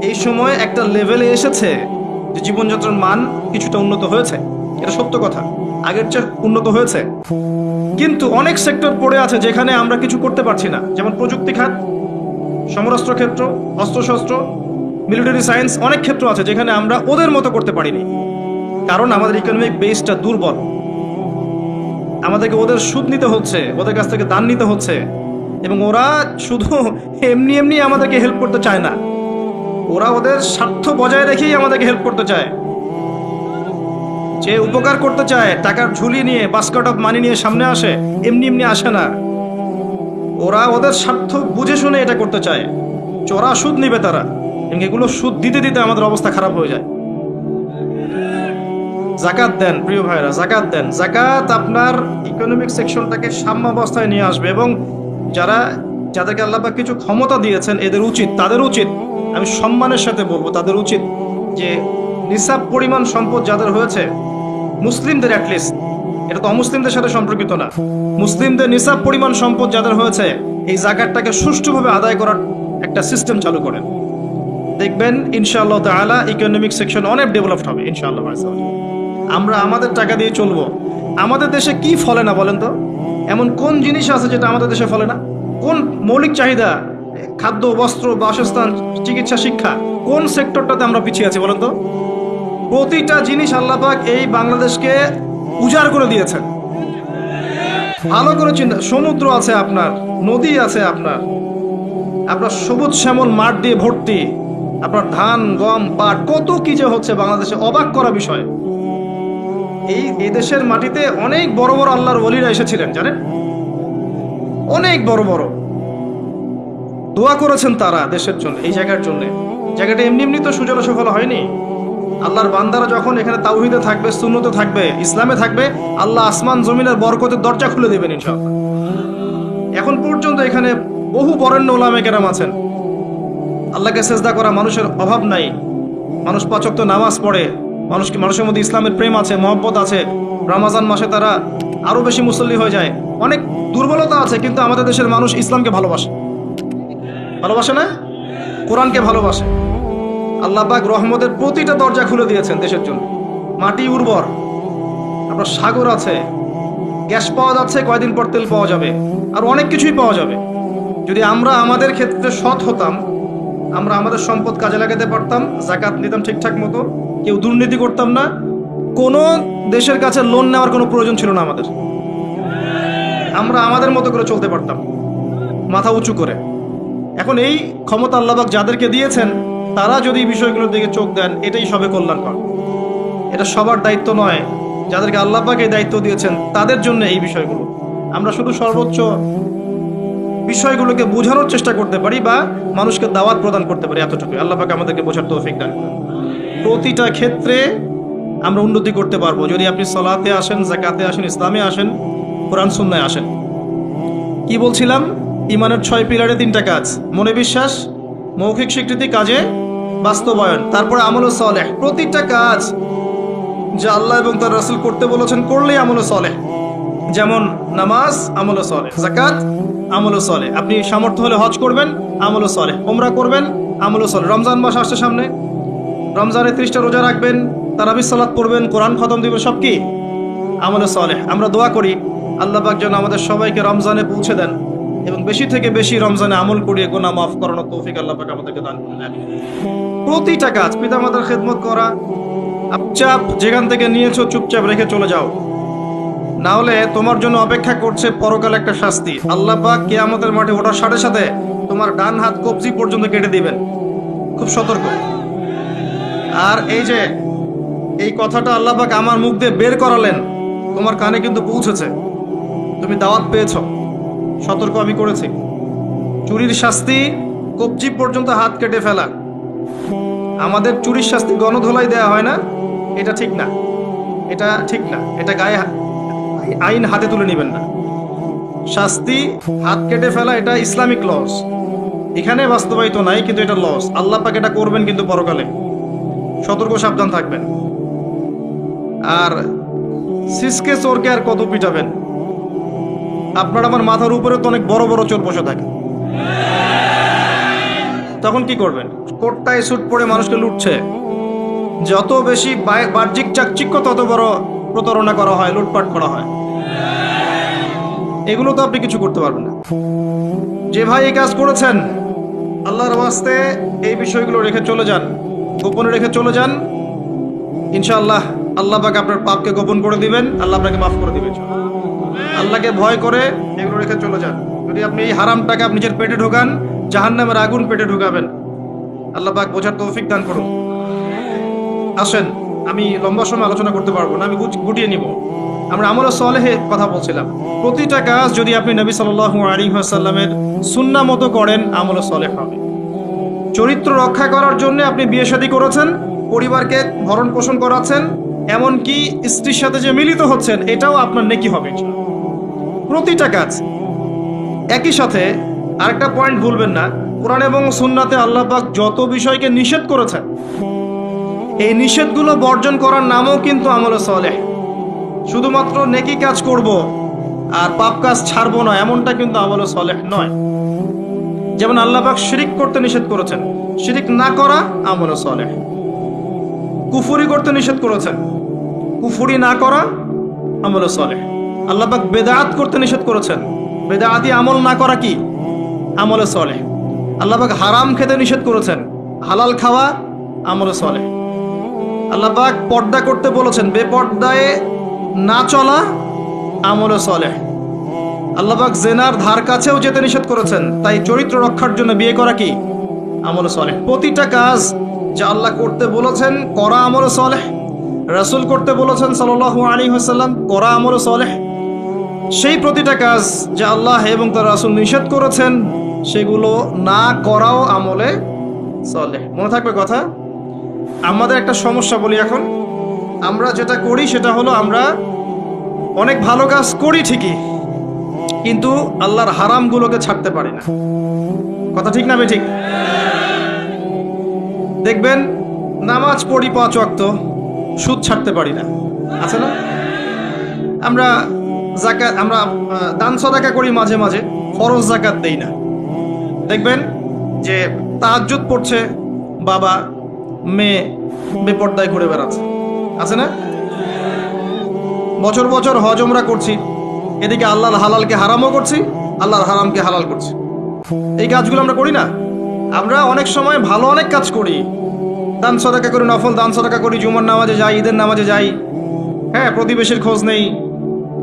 এই সময় একটা লেভেলে এসেছে যে জীবনযাত্রার মান কিছুটা উন্নত হয়েছে, এটা সত্য কথা, আগের চেয়ে উন্নত হয়েছে। কিন্তু অনেক সেক্টর পড়ে আছে যেখানে আমরা কিছু করতে পারছি না, যেমন প্রযুক্তি খাত, সমরাস্ত্র ক্ষেত্র, অস্ত্রশস্ত্র, মিলিটারি সায়েন্স, অনেক ক্ষেত্র আছে যেখানে আমরা ওদের মতো করতে পারিনি, কারণ আমাদের ইকোনমিক বেসটা দুর্বল। আমাদেরকে ওদের সুদ নিতে হচ্ছে, ওদের কাছ থেকে দান নিতে হচ্ছে, এবং ওরা শুধু এমনি এমনি আমাদেরকে হেল্প করতে চায় না, ওরা ওদের স্বার্থ বজায় রেখেই আমাদেরকে হেল্প করতে চায়। যে উপকার করতে চায়, টাকার ঝুলি নিয়ে, বাস্কেট অফ মানি নিয়ে সামনে আসে, এমনি এমনি আসে না। ওরা ওদের স্বার্থ বুঝে শুনে এটা করতে চায়, চড়া সুদ নিবে তারা, এবং এগুলো সুদ দিতে দিতে আমাদের অবস্থা খারাপ হয়ে যায়। যাকাত দেন প্রিয় ভাইরা, যাকাত দেন। যাকাত আপনার ইকোনমিক সেকশনটাকে সাম্যাবস্থায় নিয়ে আসবে, এবং যাদেরকে আল্লাহ পাক কিছু ক্ষমতা দিয়েছেন, তাদের উচিত, আমি সম্মানের সাথে বলবো, তাদের উচিত যে নিসাব পরিমাণ সম্পদ যাদের হয়েছে, মুসলিমদের অ্যাটলিস্ট, এটা তো অমুসলিমদের সাথে সম্পর্কিত না, মুসলিমদের নিসাব পরিমাণ সম্পদ যাদের হয়েছে, এই যাকাতটাকে সুষ্ঠুভাবে আদায় করার একটা সিস্টেম চালু করেন। দেখবেন ইনশাআল্লাহ তাআলা ইকোনমিক সেকশন অনেক ডেভেলপড হবে ইনশাআল্লাহ। আমরা আমাদের টাকা দিয়ে চলবো। আমাদের দেশে কি ফলে না বলেন তো? এমন কোন জিনিস আছে যেটা আমাদের দেশে ফলে না? কোন মৌলিক চাহিদা, খাদ্য, বস্ত্র, বাসস্থান, চিকিৎসা, শিক্ষা, কোন সেক্টরটাতে আমরা পিছিয়ে আছি বলেন তো? প্রতিটা জিনিস আল্লাহ পাক এই বাংলাদেশকে উজাড় করে দিয়েছেন। ভালো করে চিন্তা, সমুদ্র আছে আপনার, নদী আছে আপনার সবুজ শ্যামল মাঠ দিয়ে ভর্তি, আপনার ধান, গম, পাট, কত কি যে হচ্ছে বাংলাদেশে, অবাক করা বিষয়। এই দেশের মাটিতে অনেক বড় বড় আল্লাহর ওলিরা এসেছিলেন, জানেন? অনেক বড় বড় দোয়া করেছেন তারা দেশের জন্য, এই জায়গার জন্য। জায়গাটা এমনি এমনি তো সুজলা সুফলা হয়নি। আল্লাহর বান্দারা যখন এখানে তাওহীদে থাকবে, সুন্নতে থাকবে, ইসলামে থাকবে, আল্লাহ আসমান জমিনের বরকতের দরজা খুলে দেবেন ইনশাআল্লাহ। এখন পর্যন্ত এখানে বহু বরেণ্য ওলামা কেরাম আছেন, আল্লাহকে সেজদা করা মানুষের অভাব নাই। মানুষ 5 ওয়াক্ত নামাজ পড়ে, মানুষের মধ্যে ইসলামের প্রেম আছে, মহব্বত আছে। রমজান মাসে তারা আরো বেশি মুসল্লি হয়ে যায়। অনেক দুর্বলতা আছে, কিন্তু আমাদের দেশের মানুষ ইসলামকে ভালোবাসে না, কোরআনকে ভালোবাসে। আল্লাহ পাক রহমতের প্রতিটা দরজা খুলে দিয়েছেন দেশের জন্য। মাটি উর্বর, আপনার সাগর আছে, গ্যাস পাওয়া যাচ্ছে, কয়দিন পর তেল পাওয়া যাবে, আর অনেক কিছুই পাওয়া যাবে। যদি আমরা আমাদের ক্ষেত্রে সৎ হতাম, আমরা আমাদের সম্পদ কাজে লাগাতে পারতাম, যাকাত নিতাম ঠিকঠাক মতো, কেউ দুর্নীতি করতাম না, কোনো দেশের কাছে লোন নেওয়ার কোনো প্রয়োজন ছিল না আমাদের। আমরা আমাদের মতো করে চলতে পারতাম, মাথা উঁচু করে। এখন এই ক্ষমতা আল্লাহ পাক যাদেরকে দিয়েছেন, তারা যদি এই বিষয়গুলোর দিকে চোখ দেন, এটাই সবে কল্যাণকর। এটা সবার দায়িত্ব নয়, যাদেরকে আল্লাহ পাক এই দায়িত্ব দিয়েছেন তাদের জন্য এই বিষয়গুলো। আমরা শুধু সর্বোচ্চ বিষয়গুলোকে বোঝানোর চেষ্টা করতে পারি বা মানুষকে দাওয়াত প্রদান করতে পারি, এতটুকু। আল্লাহ পাক আমাদেরকে বোঝার তৌফিক দান করেন। প্রতিটা ক্ষেত্রে আমরা উন্নতি করতে পারবো যদি আপনি সালাতে আসেন, যাকাতে আসেন, ইসলামে আসেন, কোরআন সুন্নায় আসেন। কি বলছিলাম? ইমানের 6 পিলারে 3টা কাজ: মনে বিশ্বাস, মৌখিক স্বীকৃতি, কাজে বাস্তবায়ন, তারপরে আমল সালেহ। প্রতিটা কাজ যা আল্লাহ এবং তার রাসূল করতে বলেছেন, করলেই আমল সালেহ। যেমন নামাজ, আমল সালেহ; যাকাত, আমল সালেহ। আপনি সামর্থ্য হলে হজ করবেন, আমল সালেহ; উমরা করবেন, আমল সালেহ। রমজান মাস আসছে সামনে, রমজানে 30টা রোজা রাখবেন, তারাবির সালাত পড়বেন, কোরআন খতম দিবেন, সব কি? আমল সালেহ। আমরা দোয়া করি আল্লাহ পাক যেন আমাদের সবাইকে রমজানে পৌঁছে দেন এবং বেশি থেকে বেশি রমজানে আমল করিয়ে গুনাহ মাফ করানোর তৌফিক আল্লাহ পাক আমাদেরকে দান করুন। প্রতিটা কাজ পিতামাতার খেদমত করা, চুপচাপ যেখান থেকে নিয়েছো চুপচাপ রেখে চলে যাও, না হলে তোমার জন্য অপেক্ষা করছে পরকাল একটা শাস্তি। আল্লাহ পাক কিয়ামতের মাঠে ওঠার সাথে সাথে তোমার ডান হাত কবজি পর্যন্ত কেটে দিবেন, খুব সতর্ক। আর এই কথাটা আল্লাহ পাক আমার মুখ দিয়ে বের করালেন, তোমার কানে কিন্তু পৌঁছেছে, তুমি দাওয়াত পেয়েছ, সতর্ক আমি করেছি। চুরির শাস্তি কবজি পর্যন্ত হাত কেটে ফেলা। আমাদের চুরির শাস্তি গণধোলাই দেয়া হয় না, এটা ঠিক না, এটা ঠিক না, এটা গায়ে আইন হাতে তুলে নেবেন না। শাস্তি হাত কেটে ফেলা এটা ইসলামিক লস, এখানে বাস্তবায়িত নাই, কিন্তু এটা লস। আল্লাহ পাক এটা করবেন কিন্তু পরকালে, সতর্ক সাবধান থাকবেন। আর সিসকে চোরকে আর কত পিটাবেন? আপনার আমার মাথার উপরে তো অনেক বড় বড় চোর বসে থাকে, তখন কি করবেন? কোটটায় স্যুট পরে মানুষকে লুটছে, যত বেশি বাহ্যিক চাকচিক্য তত বড় প্রতারণা করা হয়, লুটপাট করা হয়। এগুলো তো আপনি কিছু করতে পারবেন না। যে ভাই এই কাজ করেছেন, আল্লাহর ওয়াস্তে এই বিষয়গুলো রেখে চলে যান, গোপনে রেখে চলে যান। ইনশাআল্লাহ আল্লাহ পাক আপনার পাপকে গোপন করে দিবেন, আল্লাহ আপনাকে মাফ করে দিবেন। আল্লাহকে ভয় করে এগুলো রেখে চলে যান। যদি আপনি এই হারাম টাকা আপনি নিজের পেটে ঢোকান, জাহান্নামের আগুন পেটে ঢুকাবেন। আল্লাহ পাক বোঝার তৌফিক দান করুন। আসেন, আমি লম্বা সময় আলোচনা করতে পারবো না, আমি গুটিয়ে নিব। আমরা আমলে সালেহে কথা বলছিলাম। প্রতিটা কাজ যদি আপনি নবী সাল্লাল্লাহু আলাইহি ওয়াসাল্লামের সুন্নাহ মতো করেন, আমলে সালেহ হবে। চরিত্র রক্ষা করার জন্য আপনি বিয়ে শাদী করেছেন, পরিবারকে ভরণ পোষণ করাচ্ছেন, এমনকি স্ত্রীর সাথে যে মিলিত হচ্ছেন, এটাও আপনার নেকি হবে। প্রতিটা কাজ। একই সাথে আরেকটা পয়েন্ট ভুলবেন না, কোরআন এবং সুন্নাতে আল্লাহ পাক যত বিষয়কে নিষেধ করেছেন, এই নিষেধগুলো বর্জন করার নামও কিন্তু আমলে সালেহ। শুধুমাত্র নেকি কাজ করব আর পাপ কাজ ছাড়বো না, এমনটা কিন্তু আমলে সালেহ নয়। যেমন আল্লাহ পাক শিরিক করতে নিষেধ করেছেন, শিরিক না করা আমলে সালেহ। কুফরি করতে নিষেধ করেছেন, কুফরি না করা আমলে সালেহ। আল্লাহ পাক বেদাত করতে নিষেধ করেছেন, বেদাতি আমল না করা কি আমলে সালেহ। আল্লাহ পাক হারাম খেতে নিষেধ করেছেন, হালাল খাওয়া আমলে সালেহ। আল্লাহ পাক পর্দা করতে বলেছেন, বেপর্দায় না চলা আমলে সালেহ। আল্লাহ পাক জেনার ধার কাছেও যেতে নিষেধ করেছেন, তাই চরিত্র রক্ষার জন্য বিয়ে করা কি আমলে সালেহ। প্রতিটা কাজ যা আল্লাহ করতে বলেছেন করা আমলে সালেহ, রাসূল করতে বলেছেন সাল্লাল্লাহু আলাইহি ওয়াসাল্লাম করা আমলে সালেহ। সেই প্রতিটা কাজ যা আল্লাহ এবং তার রাসূল নিষেধ করেছেন, সেগুলো না করাও আমলে সালেহ। মনে থাকবে কথা। আমাদের একটা সমস্যা বলি এখন, আমরা যেটা করি সেটা হলো আমরা অনেক ভালো কাজ করি ঠিকই, কিন্তু আল্লাহর হারামগুলোকে ছাড়তে পারি না। কথা ঠিক না ঠিক? দেখবেন নামাজ পড়ি 5 ওয়াক্ত, সুদ ছাড়তে পারি না, আছে না? আমরা যাকাত, আমরা দান সদাকা করি মাঝে মাঝে, ফরজ যাকাত দেই না। দেখবেন যে তাহাজ্জুদ পড়ছে বাবা, মেয়ে বেপর্দায় ঘুরে বেড়াচ্ছে, আছে না? বছর বছর হজ ওমরা করছি, এদিকে আল্লাহর হালালকে হারামও করছি, আল্লাহর হারামকে হালাল করছি। এই কাজগুলো আমরা করি না। আমরা অনেক সময় ভালো অনেক কাজ করি, দান সদাকা করি, নফল দান সদাকা করি, জুমার নামাজে যাই, ঈদের নামাজে যাই, হ্যাঁ, প্রতিবেশীর খোঁজ নেই,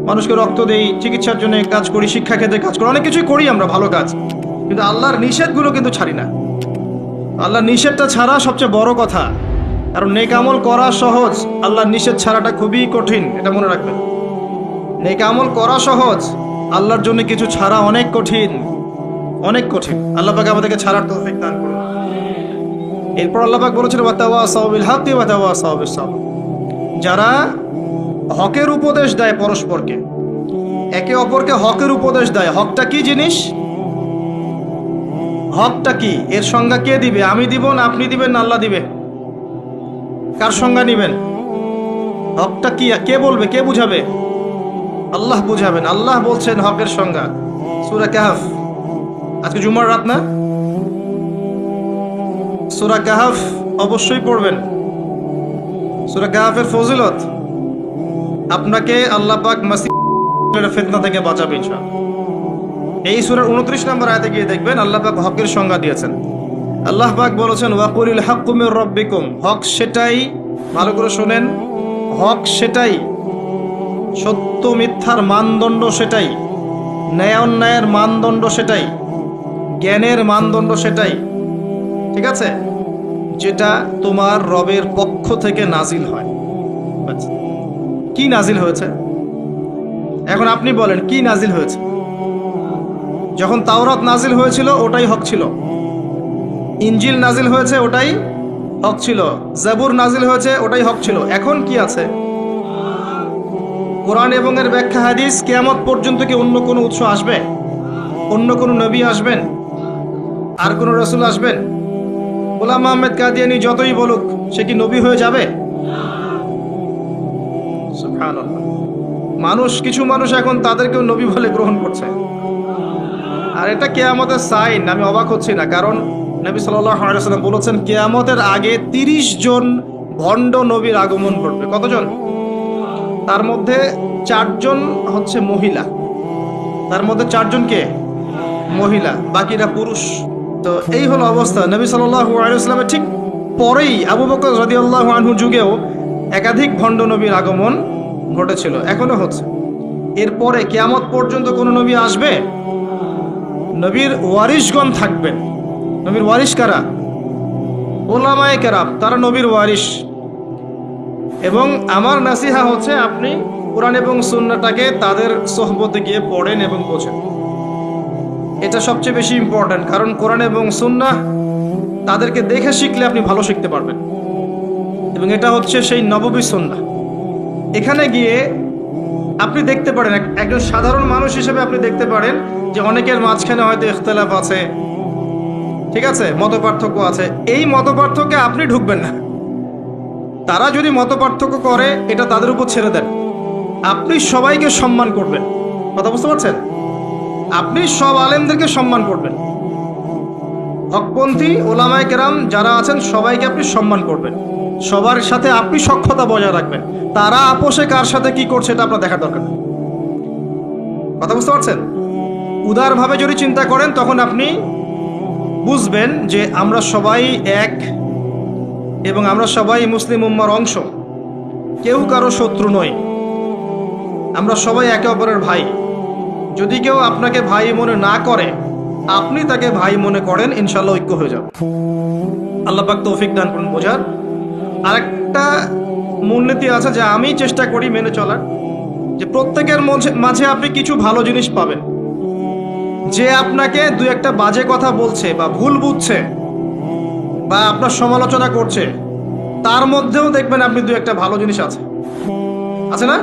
মানুষকে রক্ত দেই, চিকিৎসার জন্য কাজ করি, শিক্ষা ক্ষেত্রে কাজ করি, অনেক কিছুই করি আমরা ভালো কাজ, কিন্তু আল্লাহর নিষেধগুলো কিন্তু ছাড়ি না। আল্লাহর নিষেধটা ছাড়া সবচেয়ে বড় কথা, কারণ নেক আমল করা সহজ, আল্লাহর নিষেধ ছাড়াটা খুবই কঠিন, এটা মনে রাখবেন। নেক আমল করা সহজ, আল্লাহর জন্য কিছু ছাড়া অনেক কঠিন, অনেক কঠিন। আল্লাহ পাক আমাদেরকে ছাড়ার তৌফিক দান করুন। এরপর আল্লাহ পাক বলেছেন, ওয়াতাওয়াসাউ বিল হাক্কি ওয়াতাওয়াসাউ বিস সাবর। যারা হকের উপদেশ দেয় পরস্পরকে, একে অপরকে হকের উপদেশ দেয়। হকটা কি জিনিস? হকটা কি? এর সংজ্ঞা কে দিবে? আমি দিব না আপনি দিবেন না আল্লাহ দিবে? কার সংজ্ঞা নিবেন? হকটা কি কে বলবে, কে বুঝাবে? আল্লাহ বুঝাবেন। আল্লাহ বলছেন হকের সংজ্ঞা, সূরা কাহফ। আজকে জুমার রাত না? সূরা কাহফ অবশ্যই পড়বেন। সূরা কাহফের ফজিলত আপনাকে আল্লাহ পাক ফিতনা থেকে বাঁচাবে ইনশাআল্লাহ। এই সূরার 29 নম্বর আয়াতে গিয়ে দেখবেন আল্লাহ পাক হকের সংজ্ঞা দিয়েছেন। আল্লাহ পাক বলেছেন ওয়াকুলিল হাক্কু মির রাব্বিকুম, হক সেটাই, ভালো করে শুনেন, হক সেটাই, সত্য মিথ্যার মানদণ্ড সেটাই, ন্যায় অন্যায়ের মানদণ্ড সেটাই, জ্ঞানের মানদণ্ড সেটাই, ঠিক আছে, যেটা তোমার রবের পক্ষ থেকে নাজিল হয়। কি নাজিল হয়েছে? এখন আপনি বলেন কি নাজিল হয়েছে? যখন তাওরাত নাজিল হয়েছিল ওটাই হক ছিল, ইনজিল নাজিল হয়েছে ওটাই হক ছিল, জাবুর নাজিল হয়েছে ওটাই হক ছিল। এখন কি আছে? কোরআন এবং এর ব্যাখ্যা হাদিস। কিয়ামত পর্যন্ত কি অন্য কোনো উৎস আসবে? অন্য কোনো নবী আসবেন? আর কোনো রসুল আসবেন? গোলাম আহমেদ কাদিয়ানি যতই বলুক, সে কি নবী হয়ে যাবে? সুবহানাল্লাহ। কিছু মানুষ এখন তাদেরকেও নবী বলে গ্রহণ করছে। আর এটা কিয়ামতের সাইন। আমি অবাক হচ্ছি না, কারণ নবী সাল্লাল্লাহু আলাইহি ওয়াসাল্লাম বলেছেন কিয়ামতের আগে 30 জন ভণ্ড নবীর আগমন ঘটবে। কতজন? তার মধ্যে 4 জন হচ্ছে মহিলা, তার মধ্যে 4 জন কে? মহিলা, বাকিরা পুরুষ। তো এই হলো অবস্থা। নবী সাল্লাল্লাহু আলাইহি ওয়াসাল্লামের ঠিক পরেই আবু বকর রাদিয়াল্লাহু আনহু যুগেও একাধিক ভণ্ড নবীর আগমন ঘটেছিল, এখনো হচ্ছে। এরপরে কিয়ামত পর্যন্ত কোনো নবী আসবে? নবীর ওয়ারিশগণ থাকবেন। নবীর ওয়ারিশ কারা? উলামায়ে কেরাম, তারা নবীর ওয়ারিশ। এবং আমার নাসিহা হচ্ছে আপনি কোরআন এবং সুন্নাহটাকে তাদের সোহবতে গিয়ে পড়েন এবং বোঝেন। এটা সবচেয়ে বেশি ইম্পর্টেন্ট, কারণ কোরআন এবং সুন্নাহ তাদেরকে দেখে শিখলে আপনি ভালো শিখতে পারবেন। এবং এটা হচ্ছে সেই নববী সুন্নাহ। এখানে গিয়ে আপনি দেখতে পারেন, একজন সাধারণ মানুষ হিসেবে আপনি দেখতে পারেন যে অনেকের মাঝখানে হয়তো ইখতিলাফ আছে, ঠিক আছে, মতপার্থক্য আছে। এই মতপার্থক্যে আপনি ঢুকবেন না। তারা যদি মতপার্থক্য করে এটা তাদের উপর ছেড়ে দেন। আপনি সবাইকে সম্মান করবেন। কথা বুঝতে পারছেন? আপনি সব আলেমদেরকে সম্মান করবেন। হকপন্থী ওলামায়ে কেরাম যারা আছেন সবাইকে আপনি সম্মান করবেন। সবার সাথে আপনি সখ্যতা বজায় রাখবেন। তারা আপোষে কার সাথে কি করছে এটা আপনার দেখার দরকার নেই। কথা বুঝতে পারছেন? উদারভাবে যদি চিন্তা করেন তখন আপনি বুঝবেন যে আমরা সবাই এক এবং আমরা সবাই মুসলিম উম্মার অংশ। কেউ কারো শত্রু নই, আমরা সবাই একে অপরের ভাই। যদি কেউ আপনাকে ভাই মনে না করে, আপনি তাকে ভাই মনে করেন, ইনশাআল্লাহ ঐক্য হয়ে যাবে। আল্লাহ পাক তৌফিক দান করুন বোঝার। আরেকটা মূলনীতি আছে যা আমি চেষ্টা করি মেনে চলার, যে প্রত্যেকের মাঝে আপনি কিছু ভালো জিনিস পাবেন। যে আপনাকে দু একটা বাজে কথা বলছে বা ভুল বুঝছে বা আপনার সমালোচনা করছে, তার মধ্যেও দেখবেন আপনি দু একটা ভালো জিনিস আছে না?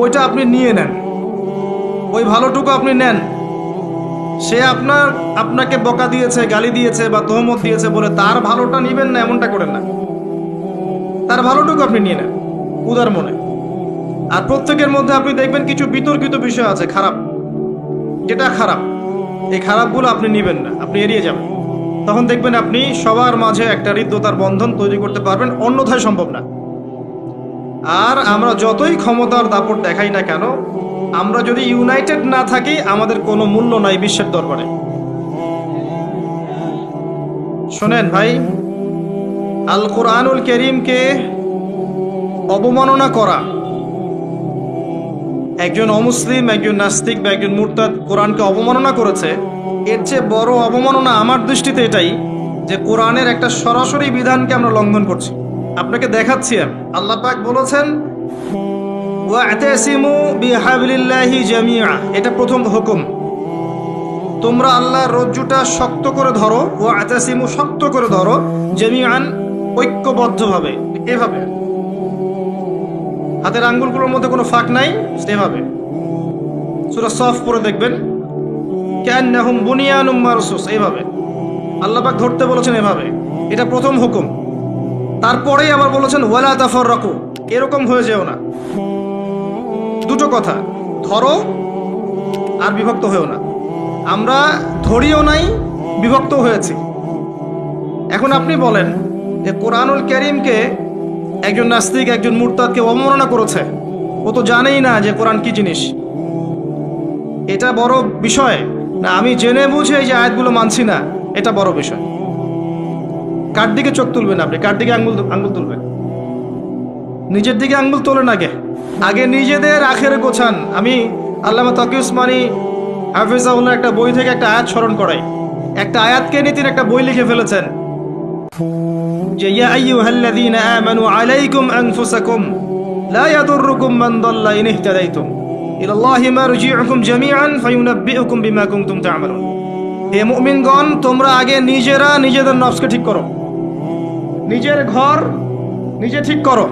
ওইটা আপনি নিয়ে নেন, ওই ভালোটুকু আপনি নেন। সে আপনাকে বকা দিয়েছে, গালি দিয়েছে বা তহমত দিয়েছে বলে তার ভালোটা নিবেন না, এমনটা করেন না। তার ভালোটুকু আপনি নিয়ে নেন উদার মনে। আর প্রত্যেকের মধ্যে আপনি দেখবেন কিছু বিতর্কিত বিষয় আছে, খারাপ, যেটা খারাপ, এই খারাপগুলো আপনি নিবেন না, আপনি এড়িয়ে যাবেন। তখন দেখবেন আপনি সবার মাঝে একটা হৃদ্যতার বন্ধন তৈরি করতে পারবেন, অন্যথায় সম্ভব না। আর আমরা যতই ক্ষমতার দাপট দেখাই না কেন, আমরা যদি ইউনাইটেড না থাকি আমাদের কোনো মূল্য নাই বিশ্বের দরবারে। শোনেন ভাই, আল কোরআনুল কারীমকে অবমাননা করা, একজন অমুসলিম, একজন নাস্তিক বা একজন মুরতাদ কোরআনকে অবমাননা করেছে, এর চেয়ে বড় অবমাননা আমার দৃষ্টিতে এটাই যে কোরআনের একটা সরাসরি বিধানকে আমরা লঙ্ঘন করছি। আপনাকে দেখাচ্ছি আমি। আল্লাহ পাক বলেছেন ওয়া'তাসিমু বিহাবলিল্লাহি জামিআ, এটা প্রথম হুকুম। তোমরা আল্লাহর রজ্জুটা শক্ত করে ধরো, ওয়া'তাসিমু, শক্ত করে ধরো, জামিআন, ঐক্যবদ্ধভাবে, এভাবে হাতের আঙ্গুলগুলোর মধ্যে কোনো ফাঁক নাই, সেভাবে। সূরা সফ পড়ে দেখবেন, কান্নাহুম বুনিয়ানুম মারসুস, এইভাবে আল্লাহ পাক ধরতে বলেছেন, এভাবে। এটা প্রথম হুকুম। তারপরেই আবার বলেছেন ওয়ালা তাফাররাকু, এরকম হয়ে যেও না। দুটো কথা, ধরো আর বিভক্ত হয়েও না। আমরা ধরিও নাই, বিভক্ত হয়েছি। এখন আপনি বলেন যে কোরআনুল কারীমকে একজন নাস্তিক, একজন মুরতাদকে অবমাননা করেছে, ও তো জানেই না যে কোরআন কি জিনিস। এটা বড় বিষয় না আমি জেনে বুঝে এই যে আয়াতগুলো মানছি না, এটা বড় বিষয়। কার দিকে চোখ তুলবেন আপনি? কার দিকে আঙ্গুল তুলবেন? নিজের দিকে আঙ্গুল তোলেন আগে। আগে নিজেদের আখেরে গোছান। আমি আল্লামা তকি উসমানী হাফিজাহুল্লাহ একটা বই থেকে একটা আয়াত স্মরণ করাই। একটা আয়াতকে নিয়ে তিনি একটা বই লিখে ফেলেছেন যে ইয়া আইয়ুহাল্লাযীনা আমানু আলাইকুম আনফুসাকুম লা ইয়াদুররুকুম মান দাল্লা ইন ইহতাদাইতুম ইলাল্লাহি মারজিউকুম জামিআন ফায়ুনাব্বিউকুম বিমা কুনতুম তা'মালুন। হে মুমিনগণ, তোমরা আগে নিজেরা নিজেদের নফসকে ঠিক করো, নিজের ঘর নিজে ঠিক করো,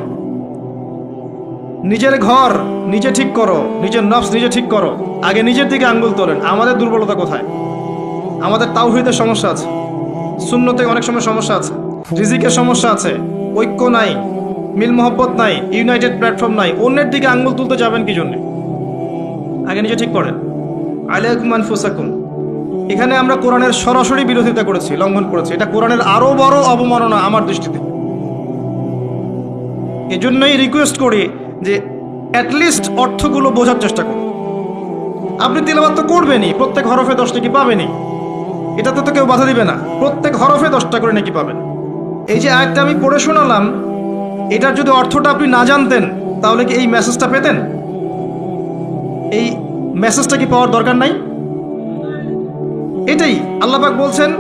নিজের ঘর নিজে ঠিক করো, নিজের নফস নিজে ঠিক করো। আগে নিজের দিকে আঙ্গুল তোলেন। আমাদের দুর্বলতা কোথায়? আমাদের তাওহীদের সমস্যা আছে, সুন্নতে অনেক সময় সমস্যা আছে, রিজিকের সমস্যা আছে, ঐক্য নাই, মিল মহব্বত নাই, ইউনাইটেড প্ল্যাটফর্ম নাই। অন্যের দিকে আঙ্গুল তুলতে যাবেন কি জন্য? আগে নিজে ঠিক করেন। আলাইকুম আনফুসাকুম, এখানে আমরা কোরআনের সরাসরি বিরোধিতা করেছি, লঙ্ঘন করেছি। এটা কোরআনের আরো বড় অবমাননা আমার দৃষ্টিতে। এজন্যই রিকোয়েস্ট করি যে অ্যাটলিস্ট অর্থগুলো বোঝার চেষ্টা করুন। আপনি তিলাওয়াত তো করবেনই, প্রত্যেক হরফে 10 নাকি পাবেনই, এটাতে তো কেউ বাধা দিবে না। প্রত্যেক হরফে 10টা করে নাকি পাবেন। এই যে আয়াতটা আমি পড়ে শোনালাম, এটার যদি অর্থটা আপনি না জানতেন তাহলে কি এই মেসেজটা পেতেন? এই মেসেজটা কি পাওয়ার দরকার নাই? এটাই আল্লাহ পাক বলছেন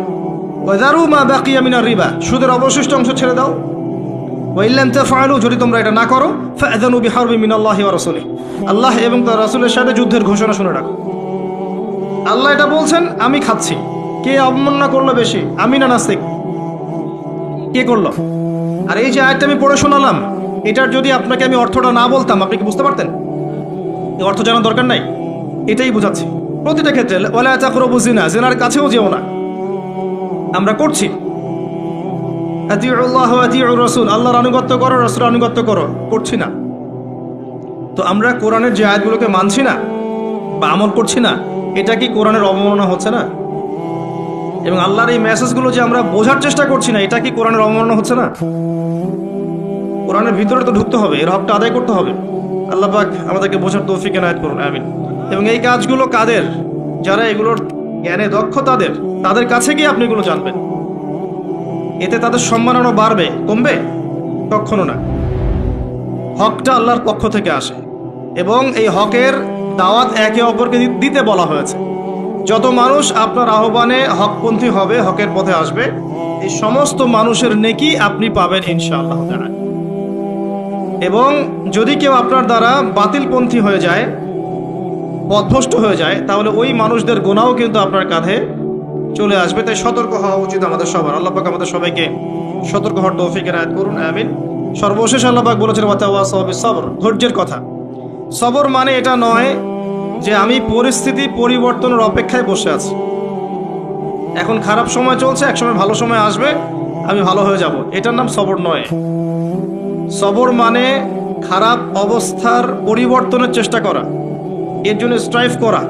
ওয়াযারু মা বাকিয়া মিনার রিবা, সুদের অবশিষ্ট অংশ ছেড়ে দাও। ওয়া ইল্লাম তাফআলু, যদি তোমরা এটা না করো ফাআযানু বিহারবিন মিনাল্লাহি ওয়া রাসূলিহি, আল্লাহ এবং তার রাসূলের সাথে যুদ্ধের ঘোষণা শুনে রাখো। আল্লাহ এটা বলছেন, আমি খাচ্ছি। কে অবমাননা করলো বেশি, আমি না নাস্তিক? কে করলো? আর এই যে আয়াতটা আমি পড়ে শোনালাম, এটার যদি আপনাকে আমি অর্থটা না বলতাম, আপনি কি বুঝতে পারতেন? এই অর্থ জানার দরকার নাই, এটাই বোঝাচ্ছি। প্রতিটা ক্ষেত্রে ওয়ালা তাকরাবু জিনা, জিনার কাছেও যেও না। আমরা করছি। আতিউল্লাহ ওয়া আতিউর রাসূল, আল্লাহর আনুগত্য করো, রাসূলের আনুগত্য করো, করছি না। তো আমরা কোরআনের যে আয়াতগুলোকে মানছি না বা আমল করছি না, এটা কি কোরআনের অবমাননা হচ্ছে না? এবং আল্লাহর এই মেসেজগুলো যে আমরা বোঝার চেষ্টা করছি না, এটা কি কোরআনের অবমাননা হচ্ছে না? কোরআনের ভিতরে তো ঢুকতে হবে, এর হকটা আদায় করতে হবে। আল্লাহ পাক আমাদেরকে বোঝার তৌফিক এনায়েত করুন, আমিন। এবং এই কাজগুলো কাদের? যারা এগুলোর জ্ঞানে দক্ষ, তাদের কাছে গিয়ে আপনি এগুলো জানবেন। এতে তাদের সম্মাননা বাড়বে, কমবে? কখনো না। হকটা আল্লাহর পক্ষ থেকে আসে এবং এই হকের দাওয়াত একে অপরকে দিতে বলা হয়েছে। যত মানুষ আপনার আহ্বানে হকপন্থী হবে, হকের পথে আসবে, এই সমস্ত মানুষের নেকি আপনি পাবেন ইনশাআল্লাহ তাআলা। এবং যদি কেউ আপনার দ্বারা বাতিলপন্থী হয়ে যায়, পথভ্রষ্ট হয়ে যায়, তাহলে ওই মানুষদের গুনাহও কিন্তু আপনার কাঁধে চলে আসবে। তাই সতর্ক হওয়া উচিত আমাদের সবার। আল্লাহ পাক আমাদের সবাইকে সতর্ক হওয়ার তৌফিক এনায়েত করুন, আমিন। সর্বশেষ আল্লাহ পাক বলেছেন ওয়াতাওয়াসাউ বিস-সবর, ধৈর্যের কথা। সবর মানে এটা নয় যে আমি পরিস্থিতি পরিবর্তনের অপেক্ষায় বসে আছি, এখন খারাপ সময় চলছে, একসময় ভালো সময় আসবে, আমি ভালো হয়ে যাব, এটার নাম সবর নয়। সবর মানে খারাপ অবস্থার পরিবর্তনের চেষ্টা করা, এর জন্য স্ট্রাইভ করা।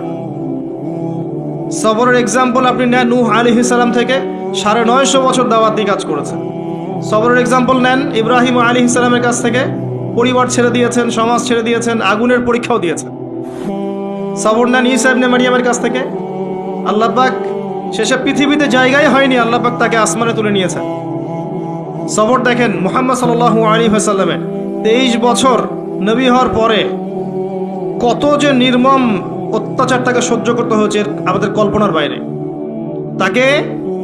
সবরের এক্সাম্পল আপনি নেন নূহ আলাইহিস সালাম থেকে 950 বছর দাওয়াতি কাজ করেছেন। সবরের এক্সাম্পল নেন ইব্রাহিম আলাইহিস সালামের কাছ থেকে, পরিবার ছেড়ে দিয়েছেন, সমাজ ছেড়ে দিয়েছেন, আগুনের পরীক্ষাও দিয়েছেন। সবর নেন ঈসা ইবনে মারইয়ামের কাছ থেকে, আল্লাহ পাক শেষে পৃথিবীতে জায়গায় হয়নি, আল্লাহ পাক তাকে আসমানে তুলে নিয়েছেন। সবর দেখেন মুহাম্মদ সাল্লাল্লাহু আলাইহি ওয়াসাল্লামের 23 বছর নবী হওয়ার পরে কত যে নির্মম অত্যাচার তাকে সহ্য করতে হয়েছে আমাদের কল্পনার বাইরে। তাকে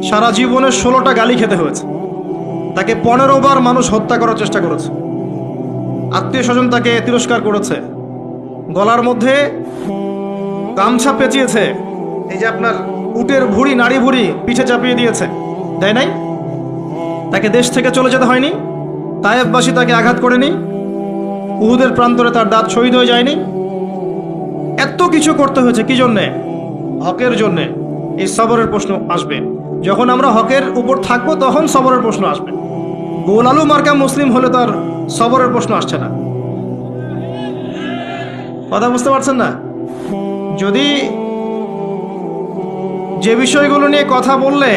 সারা জীবনে 16টা গালি খেতে হয়েছে, তাকে 15 বার মানুষ হত্যা করার চেষ্টা করেছে, আত্মীয় স্বজন তাকে তিরস্কার করেছে, গলার মধ্যে গামছা পেঁচিয়েছে, এই যে আপনার উটের ভুঁড়ি, নাড়ি ভুঁড়ি পিঠে চাপিয়ে দিয়েছে, তাই নাই? তাকে দেশ থেকে চলে যেতে হয়নি, তায়েফবাসী তাকে আঘাত করেনি, উহুদের প্রান্তরে তার দাঁত শহীদ হয়ে যায়নি। এত কিছু করতে হয়েছে কি জন্যে? হকের জন্যে। এই সবরের প্রশ্ন আসবে যখন আমরা হকের উপর থাকবো, তখন সবরের প্রশ্ন আসবে। গোল আলু মার্কা মুসলিম হলে তার সবরের প্রশ্ন আসছে না। কথা বুঝতে পারছেন না? যদি যে বিষয়গুলো নিয়ে কথা বললে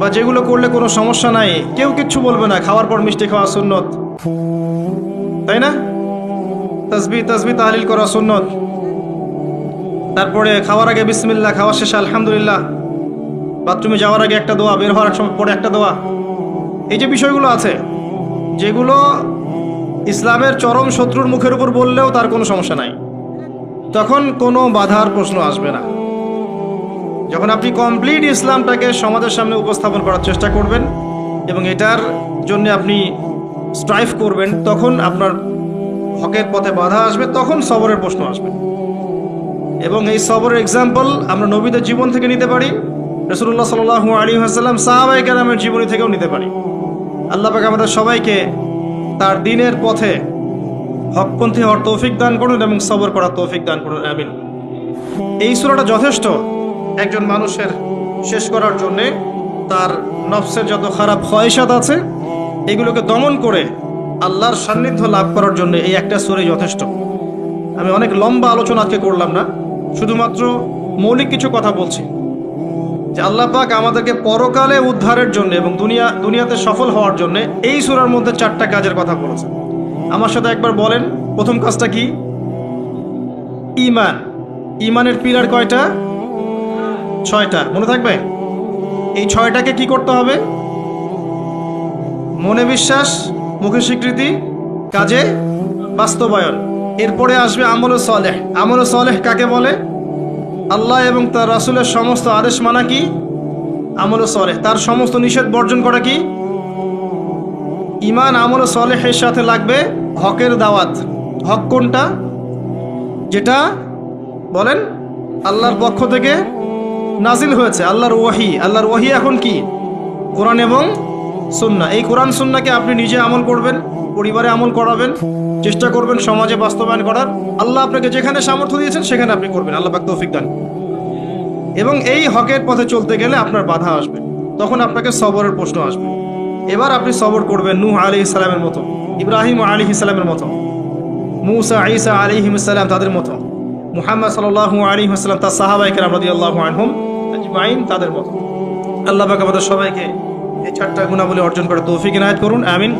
বা যেগুলো করলে কোনো সমস্যা নাই, কেউ কিচ্ছু বলবে না, খাওয়ার পর মিষ্টি খাওয়া সুন্নত, তাই না? তাসবিহ তাহলিল করা সুন্নত, তারপরে খাওয়ার আগে বিসমিল্লাহ, খাওয়া শেষে আলহামদুলিল্লাহ, বাথরুমে যাওয়ার আগে একটা দোয়া, বের হওয়ার সময় পরে একটা দোয়া। এই যে বিষয়গুলো আছে, যেগুলো ইসলামের চরম শত্রুর মুখের উপর বললেও তার কোনো সমস্যা নাই, তখন কোনো বাধার প্রশ্ন আসবে না। যখন আপনি কমপ্লিট ইসলামটাকে সমাজের সামনে উপস্থাপন করার চেষ্টা করবেন এবং এটার জন্য আপনি স্ট্রাইভ করবেন, তখন আপনার হকের পথে বাধা আসবে, তখন সবরের প্রশ্ন আসবে। এবং এই সবরের এক্সাম্পল আমরা নবীদের জীবন থেকে নিতে পারি, রাসূলুল্লাহ সাল্লাল্লাহু আলাইহি ওয়াসাল্লাম সাহাবায়ে কেরামের জীবনী থেকেও নিতে পারি। আল্লাহ পাক আমাদের সবাইকে তার দ্বীনের পথে হকপন্থী হওয়ার তৌফিক দান করুন এবং সবর করার তৌফিক দান করুন, আমিন। এই সূরাটা যথেষ্ট একজন মানুষের শেষ করার জন্যে, তার নফসের যত খারাপ খয়সাত আছে এগুলোকে দমন করে আল্লাহর সান্নিধ্য লাভ করার জন্য এই একটা সূরাই যথেষ্ট। আমি অনেক লম্বা আলোচনা আজকে করলাম না, শুধুমাত্র মৌলিক কিছু কথা বলছি যে আল্লাহ পাক আমাদেরকে পরকালে উদ্ধারের জন্য এবং দুনিয়াতে সফল হওয়ার জন্য এই সূরার মধ্যে 4টা কাজের কথা বলেছেন। আমার সাথে একবার বলেন, প্রথম কাজটা কি? ঈমান। ঈমানের পিলার কয়টা? 6টা। মনে থাকবে? এই 6টাকে কি করতে হবে? মনে বিশ্বাস, মুখে স্বীকৃতি, কাজে বাস্তবায়ন। এরপরে আসবে আমল সালেহ। আমল সালেহ কাকে বলে? আল্লাহ এবং তার রাসূলের সমস্ত আদেশ মানা কি আমল সালেহ, তার সমস্ত নিষেধ বর্জন করা কি? ঈমান আমল সালেহের সাথে লাগবে হকের দাওয়াত। হক কোনটা? যেটা বলেন আল্লাহর পক্ষ থেকে নাজিল হয়েছে, আল্লাহর ওয়াহি। আল্লাহর ওয়াহি এখন কি? কোরআন এবং সুন্নাহ। এই কোরআন সুন্নাহকে আপনি নিজে আমল করবেন, পরিবারে আমল করাবেন, চেষ্টা করবেন সমাজে বাস্তবায়ন করার। আল্লাহ আপনাকে যেখানে সামর্থ্য দিয়েছেন সেখানে আপনি করবেন, আল্লাহ পাক তৌফিক দান। এবং এই হকের পথে চলতে গেলে আপনার বাধা আসবে, তখন আপনাকে সবরের প্রশ্ন আসবে। এবার আপনি সবর করবেন নূহ আলাইহিস সালামের মতো, ইব্রাহিম আলাইহিস সালামের মতো, মূসা ঈসা আলাইহিস সালাম তাদের মতো, মুহাম্মদ সাল্লাল্লাহু আলাইহি ওয়াসাল্লাম তার সাহাবায়ে কেরাম রাদিয়াল্লাহু আনহুম আজমাইন তাদের মতো। আল্লাহ পাক আমাদের সবাইকে এই 4টা গুণাবলী অর্জন করে তৌফিক ইনায়াত করুন, আমিন।